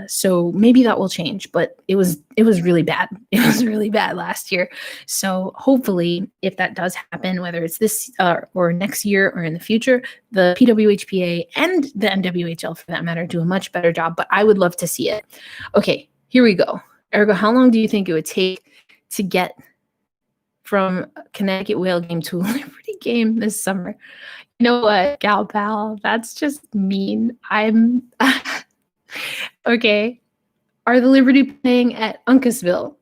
So maybe that will change, but it was really bad. It was really bad last year. So hopefully if that does happen, whether it's this or next year or in the future, the PWHPA and the NWHL for that matter do a much better job, but I would love to see it. Okay, here we go. Ergo, how long do you think it would take to get from Connecticut Whale game to a Liberty game this summer? You know what, gal pal? That's just mean. I'm okay. Are the Liberty playing at Uncasville?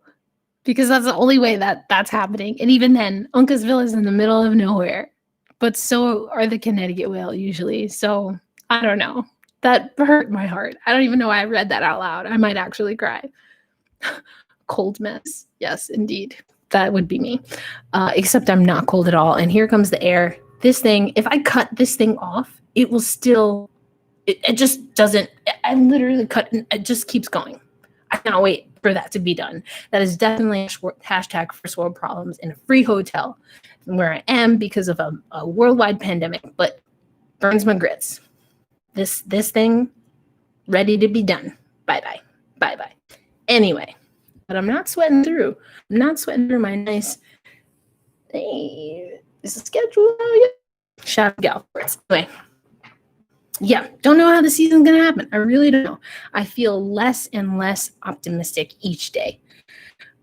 Because that's the only way that that's happening. And even then, Uncasville is in the middle of nowhere. But so are the Connecticut Whale usually. So I don't know. That hurt my heart. I don't even know why I read that out loud. I might actually cry. Cold mess. Yes, indeed. That would be me. Except I'm not cold at all. And here comes the air. This thing, if I cut this thing off, it will still, it just doesn't, I literally cut, it just keeps going. I cannot wait for that to be done. That is definitely a hashtag first world problems in a free hotel where I am because of a worldwide pandemic, but burns my grits. This thing, ready to be done. Bye-bye. Bye-bye. Anyway, but I'm not sweating through. I'm not sweating through my nice, hey, is the schedule out yet? Shout out Gal for it. Anyway, yeah, don't know how the season's going to happen. I really don't know. I feel less and less optimistic each day.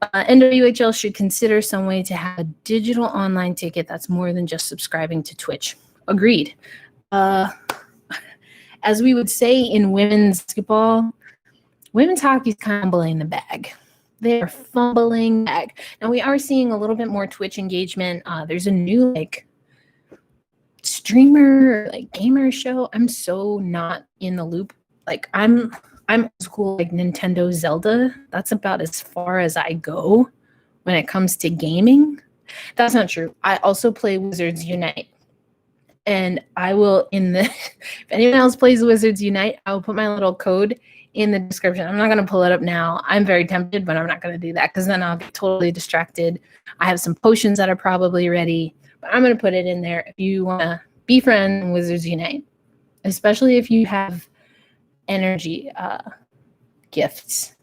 NWHL should consider some way to have a digital online ticket that's more than just subscribing to Twitch. Agreed. As we would say in women's basketball, women's hockey is kind of fumbling the bag. They're fumbling the bag. Now we are seeing a little bit more Twitch engagement. There's a new streamer, gamer show. I'm so not in the loop. I'm old school, Nintendo Zelda. That's about as far as I go when it comes to gaming. That's not true. I also play Wizards Unite. And I will if anyone else plays Wizards Unite, I will put my little code in the description. I'm not going to pull it up now. I'm very tempted, but I'm not going to do that because then I'll get totally distracted. I have some potions that are probably ready, but I'm going to put it in there if you want to be friends in Wizards Unite, especially if you have energy gifts.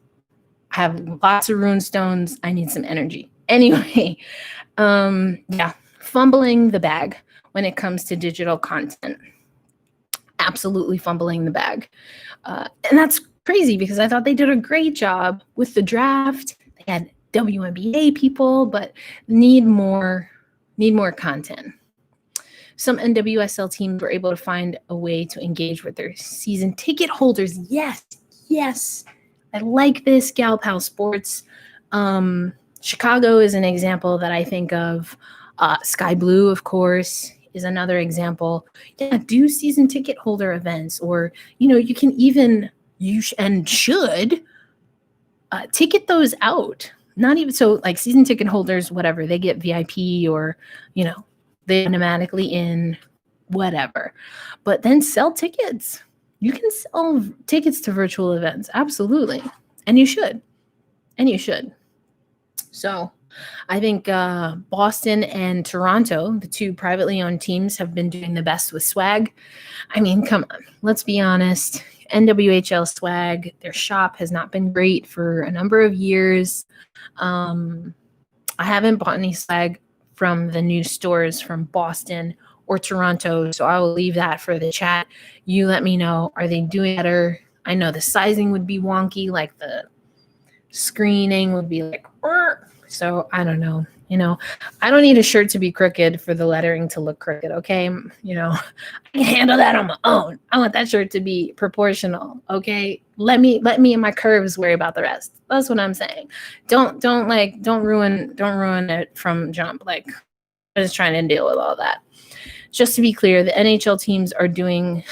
I have lots of rune stones. I need some energy. Anyway, yeah, fumbling the bag when it comes to digital content. Absolutely fumbling the bag. And that's crazy because I thought they did a great job with the draft. They had WNBA people, but need more content. Some NWSL teams were able to find a way to engage with their season ticket holders. Yes. I like this, Gal Pal Sports. Chicago is an example that I think of. Sky Blue, of course, is another example. Yeah, do season ticket holder events, or you can even should ticket those out. Not even so, season ticket holders, whatever, they get VIP or they automatically in whatever. But then sell tickets. You can sell tickets to virtual events, absolutely, and you should. So I think Boston and Toronto, the two privately owned teams, have been doing the best with swag. I mean, come on, let's be honest. NWHL swag, their shop has not been great for a number of years. I haven't bought any swag from the new stores from Boston or Toronto, so I will leave that for the chat. You let me know. Are they doing better? I know the sizing would be wonky, the screening would be so I don't know. I don't need a shirt to be crooked for the lettering to look crooked. Okay. I can handle that on my own. I want that shirt to be proportional. Okay. Let me and my curves worry about the rest. That's what I'm saying. Don't ruin it from jump. Like, I'm just trying to deal with all that. Just to be clear, the NHL teams are doing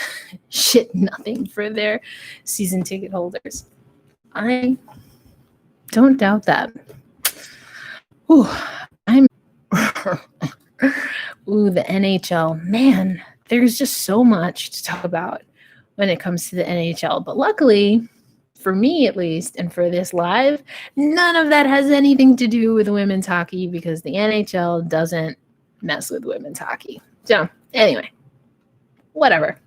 nothing for their season ticket holders. I don't doubt that. Ooh, the NHL. Man, there's just so much to talk about when it comes to the NHL. But luckily, for me at least, and for this live, none of that has anything to do with women's hockey because the NHL doesn't mess with women's hockey. So, anyway, whatever.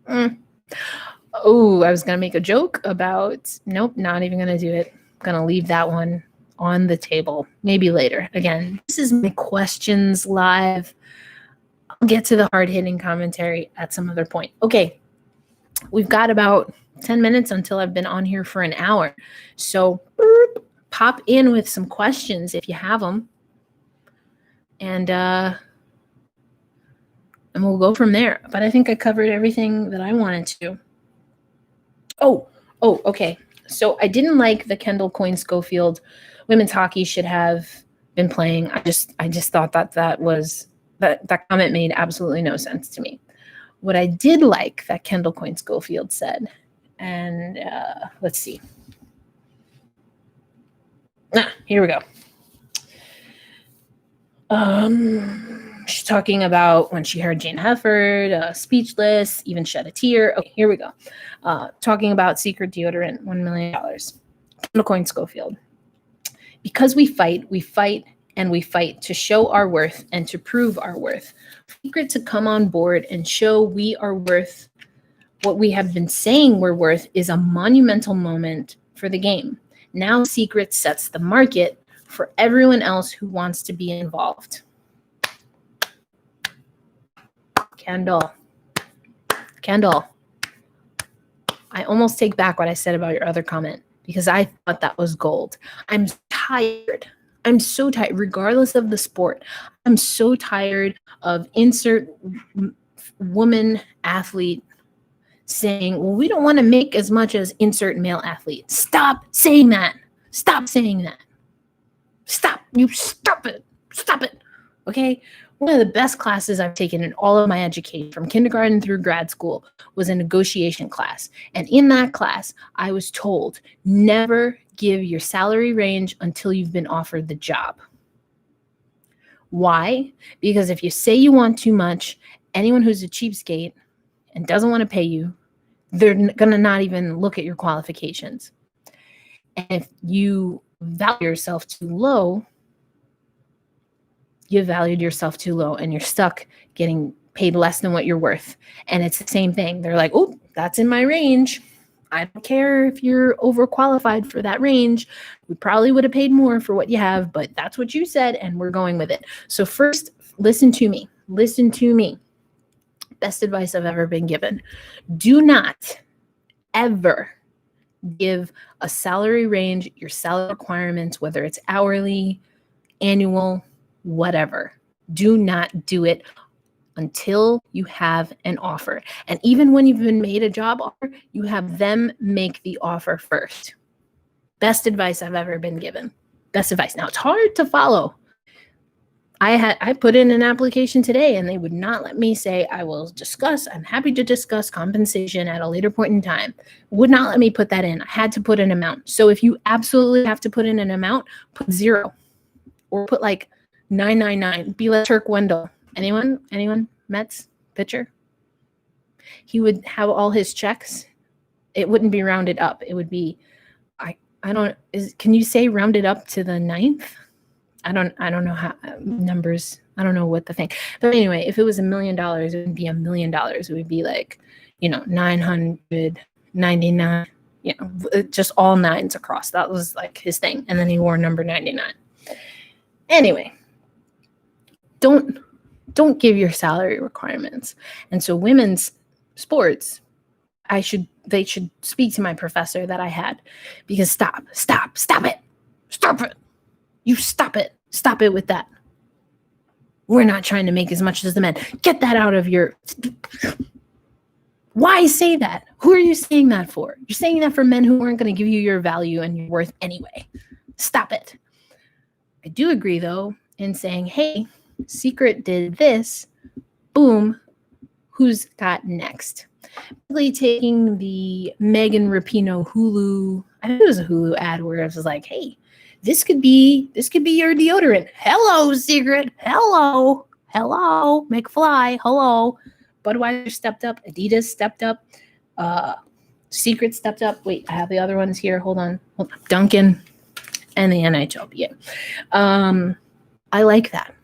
Oh, I was going to make a joke about, nope, not even going to do it. I'm going to leave that one on the table. Maybe later. Again, this is my questions live. I'll get to the hard-hitting commentary at some other point. Okay, we've got about 10 minutes until I've been on here for an hour. So pop in with some questions if you have them. And we'll go from there. But I think I covered everything that I wanted to. Oh, okay. So I didn't like the Kendall Coyne Schofield women's hockey should have been playing. I just thought that comment made absolutely no sense to me. What I did like that Kendall Coyne Schofield said, and let's see. Here we go. She's talking about when she heard Jane Hefford, speechless, even shed a tear. Okay, here we go. Talking about secret deodorant, $1 million. Kendall Coyne Schofield. Because we fight, and we fight to show our worth and to prove our worth. Secret to come on board and show we are worth what we have been saying we're worth is a monumental moment for the game. Now Secret sets the market for everyone else who wants to be involved. Kendall, I almost take back what I said about your other comment because I thought that was gold. I'm tired. I'm so tired, regardless of the sport. I'm so tired of insert woman athlete saying, well, we don't want to make as much as insert male athlete. Stop saying that. Stop saying that. Stop. You stop it. Stop it. Okay? One of the best classes I've taken in all of my education, from kindergarten through grad school, was a negotiation class. And in that class, I was told, never give your salary range until you've been offered the job. Why? Because if you say you want too much, anyone who's a cheapskate and doesn't want to pay you, they're going to not even look at your qualifications. And if you value yourself too low, you valued yourself too low and you're stuck getting paid less than what you're worth. And it's the same thing. They're like, oh, that's in my range. I don't care if you're overqualified for that range. We probably would have paid more for what you have, but that's what you said and we're going with it. So first, listen to me. Listen to me. Best advice I've ever been given. Do not ever give a salary range, your salary requirements, whether it's hourly, annual, whatever. Do not do it until you have an offer. And even when you've been made a job offer, you have them make the offer first. Best advice I've ever been given. Best advice. Now, it's hard to follow. I put in an application today and they would not let me say, I'm happy to discuss compensation at a later point in time. Would not let me put that in. I had to put an amount. So if you absolutely have to put in an amount, put 0 or put like 999. Be like Turk Wendell. Anyone? Mets pitcher? He would have all his checks. It wouldn't be rounded up. It would be, can you say rounded up to the 9th? I don't know how numbers. I don't know what the thing. But anyway, if it was $1 million, it wouldn't be $1 million. It would be like, 999. Just all nines across. That was like his thing. And then he wore number 99. Anyway, don't give your salary requirements. And so women's sports, they should speak to my professor that I had, because stop it. You stop it. Stop it with that. We're not trying to make as much as the men. Get that out of your... Why say that? Who are you saying that for? You're saying that for men who aren't going to give you your value and your worth anyway. Stop it. I do agree, though, in saying, hey, Secret did this. Boom. Who's got next? Really taking the Megan Rapinoe Hulu, I think it was a Hulu ad where it was like, hey, this could be your deodorant. Hello, Secret. Hello. McFly. Hello. Budweiser stepped up. Adidas stepped up. Secret stepped up. Wait, I have the other ones here. Hold on. Duncan and the NWHL. I like that.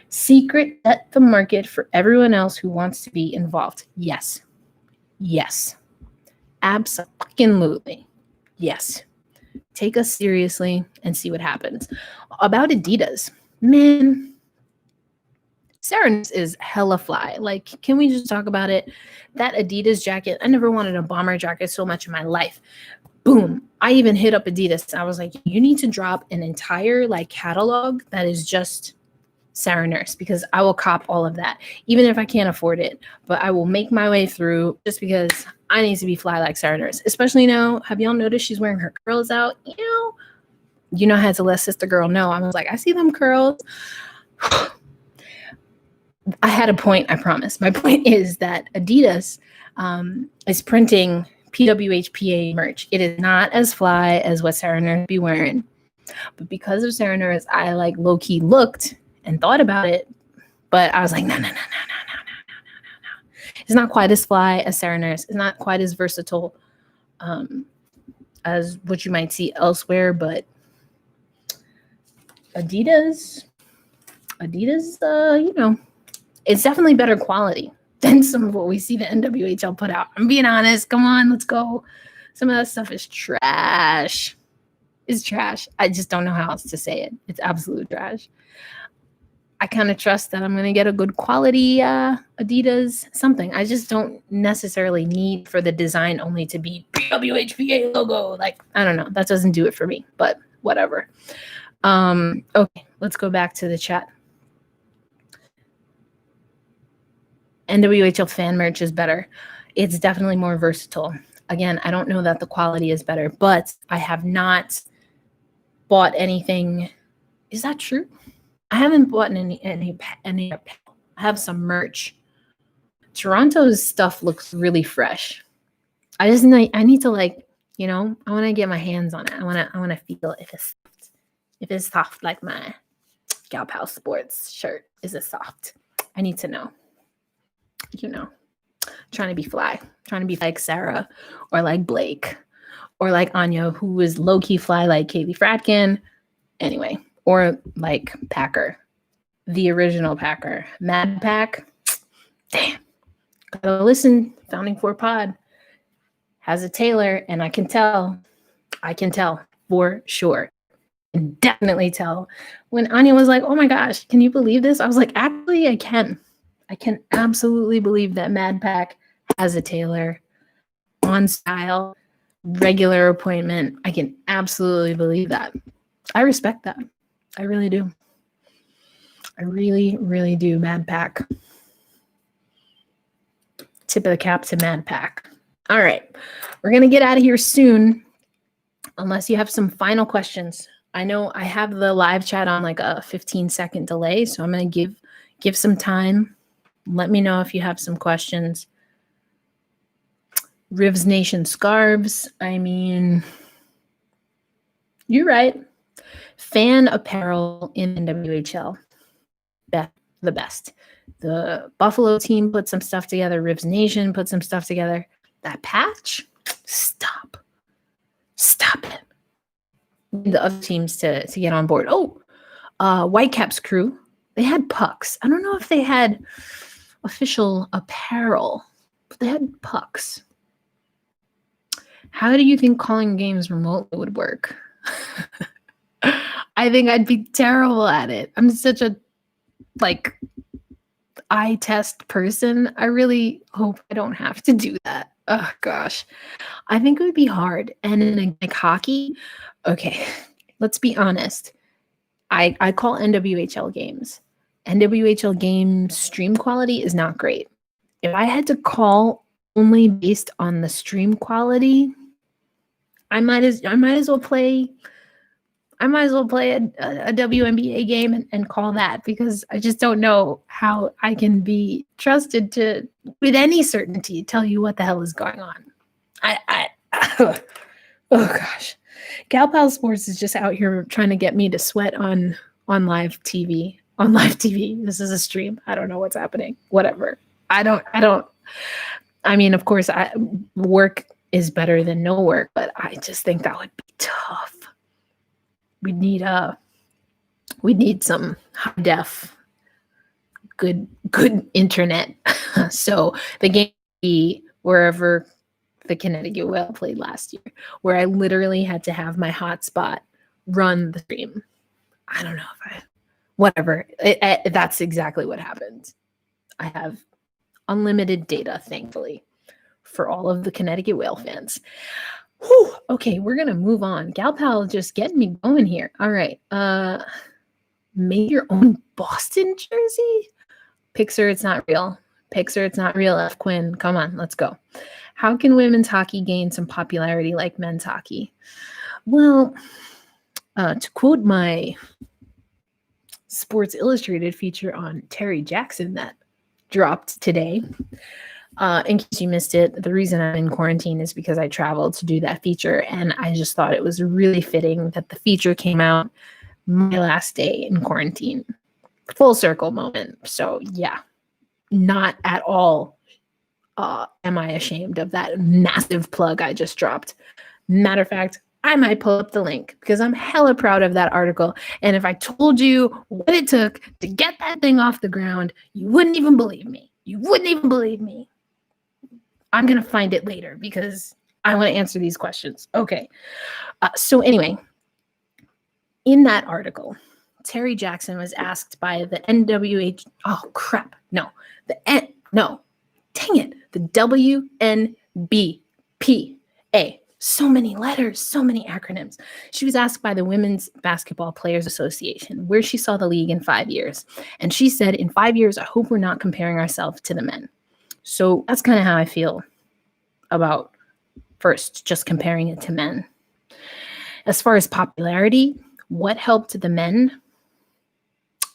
Secret set the market for everyone else who wants to be involved. Yes. Absolutely. Yes. Take us seriously and see what happens. About Adidas, man, Sarah is hella fly. Like, can we just talk about it? That Adidas jacket, I never wanted a bomber jacket so much in my life. Boom. I even hit up Adidas. I was like, you need to drop an entire like catalog that is just Sarah Nurse, because I will cop all of that, even if I can't afford it. But I will make my way through just because I need to be fly like Sarah Nurse. Especially now, have y'all noticed she's wearing her curls out? You know, I had to let sister girl know. I was like, I see them curls. I had a point, I promise. My point is that Adidas is printing PWHPA merch. It is not as fly as what Sarah Nurse be wearing. But because of Sarah Nurse, I like low-key looked and thought about it. But I was like, no. It's not quite as fly as Sarah Nurse. It's not quite as versatile as what you might see elsewhere. But Adidas, it's definitely better quality than some of what we see the NWHL put out. I'm being honest. Come on, let's go. Some of that stuff is trash. It's trash. I just don't know how else to say it. It's absolute trash. I kind of trust that I'm going to get a good quality Adidas something. I just don't necessarily need for the design only to be PWHPA logo. Like, I don't know. That doesn't do it for me, but whatever. Okay, let's go back to the chat. NWHL fan merch is better. It's definitely more versatile. Again, I don't know that the quality is better, but I have not bought anything. Is that true? I haven't bought any. I have some merch. Toronto's stuff looks really fresh. I need to I want to get my hands on it. I want to feel if it's soft. If it's soft like my Gal Pal Sports shirt. Is it soft? I need to know. Trying to be fly. Trying to be like Sarah or like Blake or like Anya, who is low-key fly like Kaylee Fratkin. Anyway, or like Packer. The original Packer. Mad Pack. Damn. Gotta listen. Founding Four Pod has a Taylor, and I can tell for sure. And definitely tell when Anya was like, oh my gosh, can you believe this? I was like, actually, I can. I can absolutely believe that Mad Pack has a Taylor on style, regular appointment. I can absolutely believe that. I respect that. I really do. I really, really do. Mad Pack. Tip of the cap to Mad Pack. All right. We're going to get out of here soon, unless you have some final questions. I know I have the live chat on like a 15-second delay, so I'm going to give some time. Let me know if you have some questions. Rivs Nation scarves. I mean, you're right. Fan apparel in NWHL. The best. The Buffalo team put some stuff together. Rivs Nation put some stuff together. That patch? Stop it. The other teams to get on board. Whitecaps crew. They had pucks. I don't know if they had official apparel, but they had pucks. How do you think calling games remotely would work? I think I'd be terrible at it. I'm such a eye test person. I really hope I don't have to do that. Oh gosh. I think it would be hard. And in hockey, okay, let's be honest. I call NWHL games. NWHL game stream quality is not great. If I had to call only based on the stream quality, I might as well play a WNBA game and call that, because I just don't know how I can be trusted to, with any certainty, tell you what the hell is going on. Oh gosh. Gal Pal Sports is just out here trying to get me to sweat on live TV. On live TV. This is a stream. I don't know what's happening. Whatever. I mean, of course, work is better than no work, but I just think that would be tough. We'd need some high def, good internet. So the game would be wherever the Connecticut Whale played last year, where I literally had to have my hotspot run the stream. I don't know whatever. That's exactly what happened. I have unlimited data, thankfully, for all of the Connecticut Whale fans. Whew, okay, we're going to move on. Gal Pal just getting me going here. All right. Make your own Boston jersey? Pixar, it's not real. Pixar, it's not real. F. Quinn, come on, let's go. How can women's hockey gain some popularity like men's hockey? Well, to quote my Sports Illustrated feature on Terry Jackson that dropped today, in case you missed it, the reason I'm in quarantine is because I traveled to do that feature, and I just thought it was really fitting that the feature came out my last day in quarantine. Full circle moment. So yeah, not at all am I ashamed of that massive plug I just dropped. Matter of fact, I might pull up the link because I'm hella proud of that article. And if I told you what it took to get that thing off the ground, you wouldn't even believe me. You wouldn't even believe me. I'm going to find it later because I want to answer these questions. Okay. So anyway, in that article, Terry Jackson was asked by the NWH. Oh, crap. No. Dang it. The WNBPA. So many letters, so many acronyms. She was asked by the Women's Basketball Players Association where she saw the league in 5 years. And she said, in 5 years, I hope we're not comparing ourselves to the men. So that's kind of how I feel about, first, just comparing it to men. As far as popularity, what helped the men,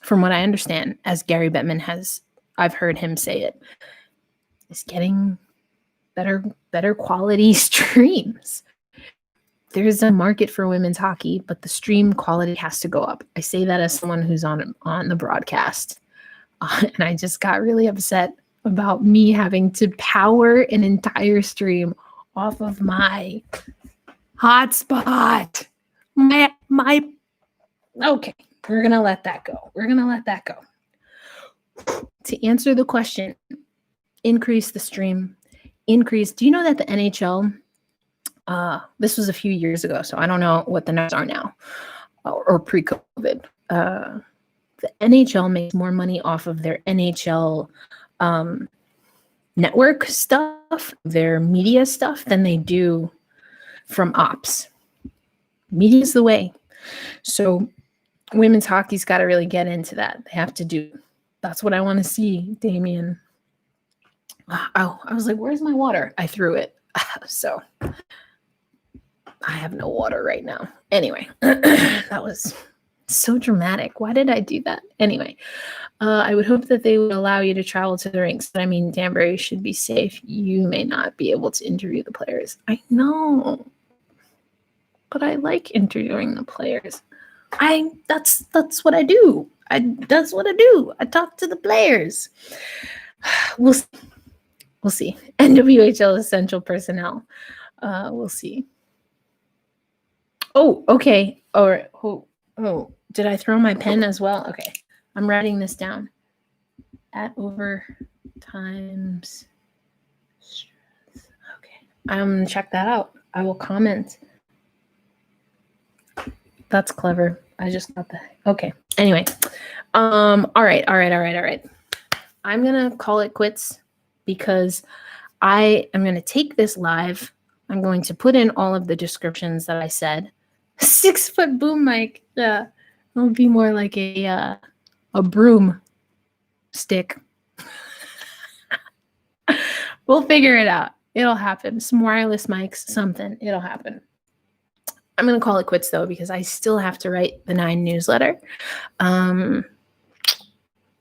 from what I understand, as Gary Bettman I've heard him say it, is getting better quality streams. There's a market for women's hockey, but the stream quality has to go up. I say that as someone who's on the broadcast. And I just got really upset about me having to power an entire stream off of my hotspot. Okay, we're going to let that go. To answer the question, increase the stream. Do you know that the NHL, this was a few years ago, so I don't know what the numbers are now, or pre-COVID. The NHL makes more money off of their NHL network stuff, their media stuff, than they do from ops. Media's the way. So women's hockey's got to really get into that. They have to do. That's what I want to see, Damien. Oh, I was like, where's my water? I threw it. So I have no water right now. Anyway, that was so dramatic. Why did I do that? Anyway, I would hope that they would allow you to travel to the rinks. But I mean, Danbury should be safe. You may not be able to interview the players. I know, but I like interviewing the players. That's what I do. That's what I do. I talk to the players. We'll see. NWHL essential personnel. We'll see. Oh, okay. Oh, did I throw my pen as well? Okay. I'm writing this down. At overtimes stress. Okay. I'm going to check that out. I will comment. That's clever. I just got that. Okay. Anyway. All right. I'm going to call it quits because I am going to take this live. I'm going to put in all of the descriptions that I said. 6-foot boom mic. Yeah. It'll be more like a broom stick. We'll figure it out. It'll happen. Some wireless mics, something. It'll happen. I'm going to call it quits, though, because I still have to write the 9 newsletter,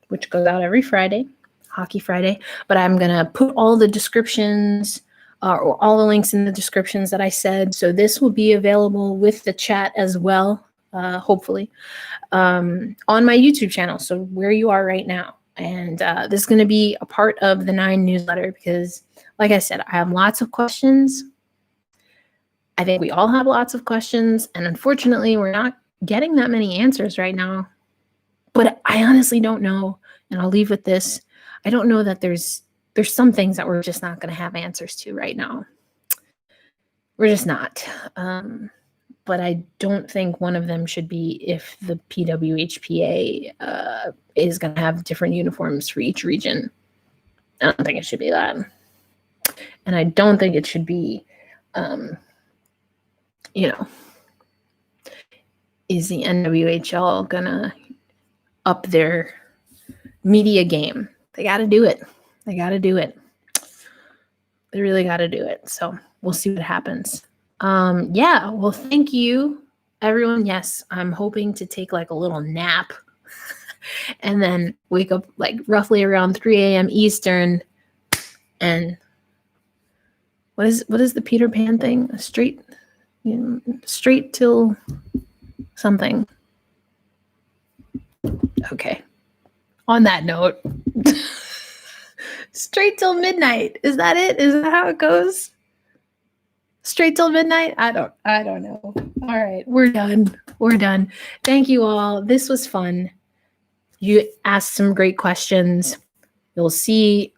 which goes out every Friday, Hockey Friday. But I'm going to put all the descriptions or all the links in the descriptions that I said. So this will be available with the chat as well, hopefully, on my YouTube channel. So where you are right now. And this is going to be a part of the 9 newsletter because, like I said, I have lots of questions. I think we all have lots of questions. And unfortunately, we're not getting that many answers right now. But I honestly don't know. And I'll leave with this. I don't know that there's some things that we're just not going to have answers to right now. We're just not. But I don't think one of them should be if the PWHPA is going to have different uniforms for each region. I don't think it should be that. And I don't think it should be, is the NWHL going to up their media game? They got to do it. They got to do it. They really got to do it. So we'll see what happens. Yeah, well, thank you, everyone. Yes, I'm hoping to take like a little nap and then wake up like roughly around 3 a.m. Eastern. And what is the Peter Pan thing? Straight till something. Okay. On that note, straight till midnight. Is that it? Is that how it goes? Straight till midnight? I don't know. All right, we're done. We're done. Thank you all. This was fun. You asked some great questions. You'll see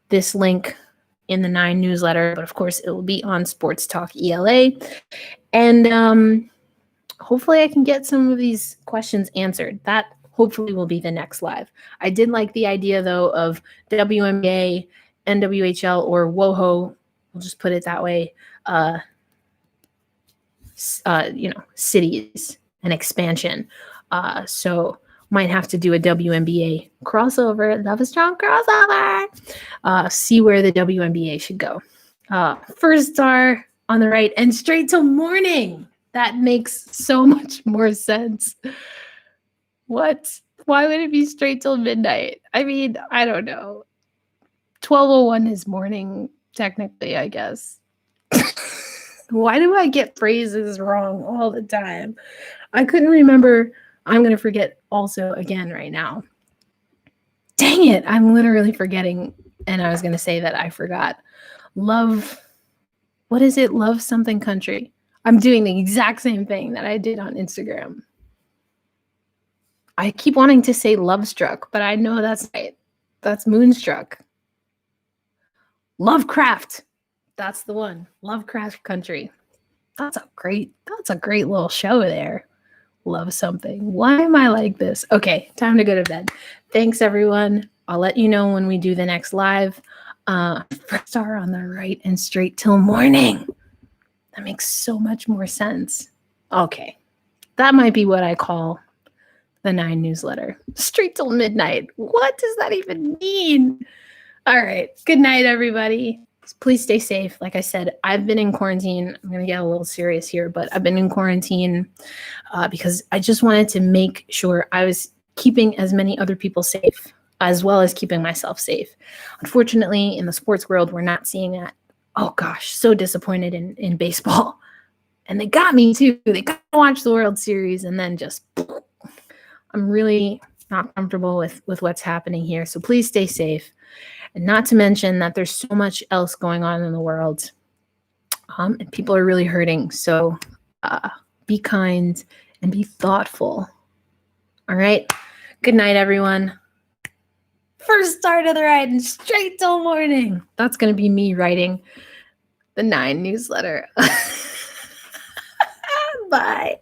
this link in the 9 newsletter, but of course it will be on Sports Talk ELA. And hopefully I can get some of these questions answered. That hopefully will be the next live. I did like the idea though of WNBA, NWHL, or WoHo. We'll just put it that way. Cities and expansion. So might have to do a WNBA crossover. Love a strong crossover. See where the WNBA should go. First star on the right and straight till morning. That makes so much more sense. What? Why would it be straight till midnight? I mean, I don't know. 12:01 is morning, technically, I guess. Why do I get phrases wrong all the time? I couldn't remember. I'm going to forget also again right now. Dang it. I'm literally forgetting. And I was going to say that I forgot. Love. What is it? Love something country. I'm doing the exact same thing that I did on Instagram. I keep wanting to say love struck, but I know that's right. That's moonstruck. Lovecraft. That's the one. Lovecraft Country. That's a great little show there. Love something. Why am I like this? Okay, time to go to bed. Thanks, everyone. I'll let you know when we do the next live. First star on the right and straight till morning. That makes so much more sense. Okay, that might be what I call the 9 newsletter. Straight till midnight. What does that even mean? All right. Good night, everybody. Please stay safe. Like I said, I've been in quarantine. I'm going to get a little serious here, but I've been in quarantine because I just wanted to make sure I was keeping as many other people safe as well as keeping myself safe. Unfortunately, in the sports world, we're not seeing that. Oh, gosh, so disappointed in baseball. And they got me, too. They got to watch the World Series and then just I'm really not comfortable with what's happening here. So please stay safe. And not to mention that there's so much else going on in the world. And people are really hurting. So be kind and be thoughtful. All right. Good night, everyone. First star to the right and straight till morning. That's going to be me writing the 9 newsletter. Bye.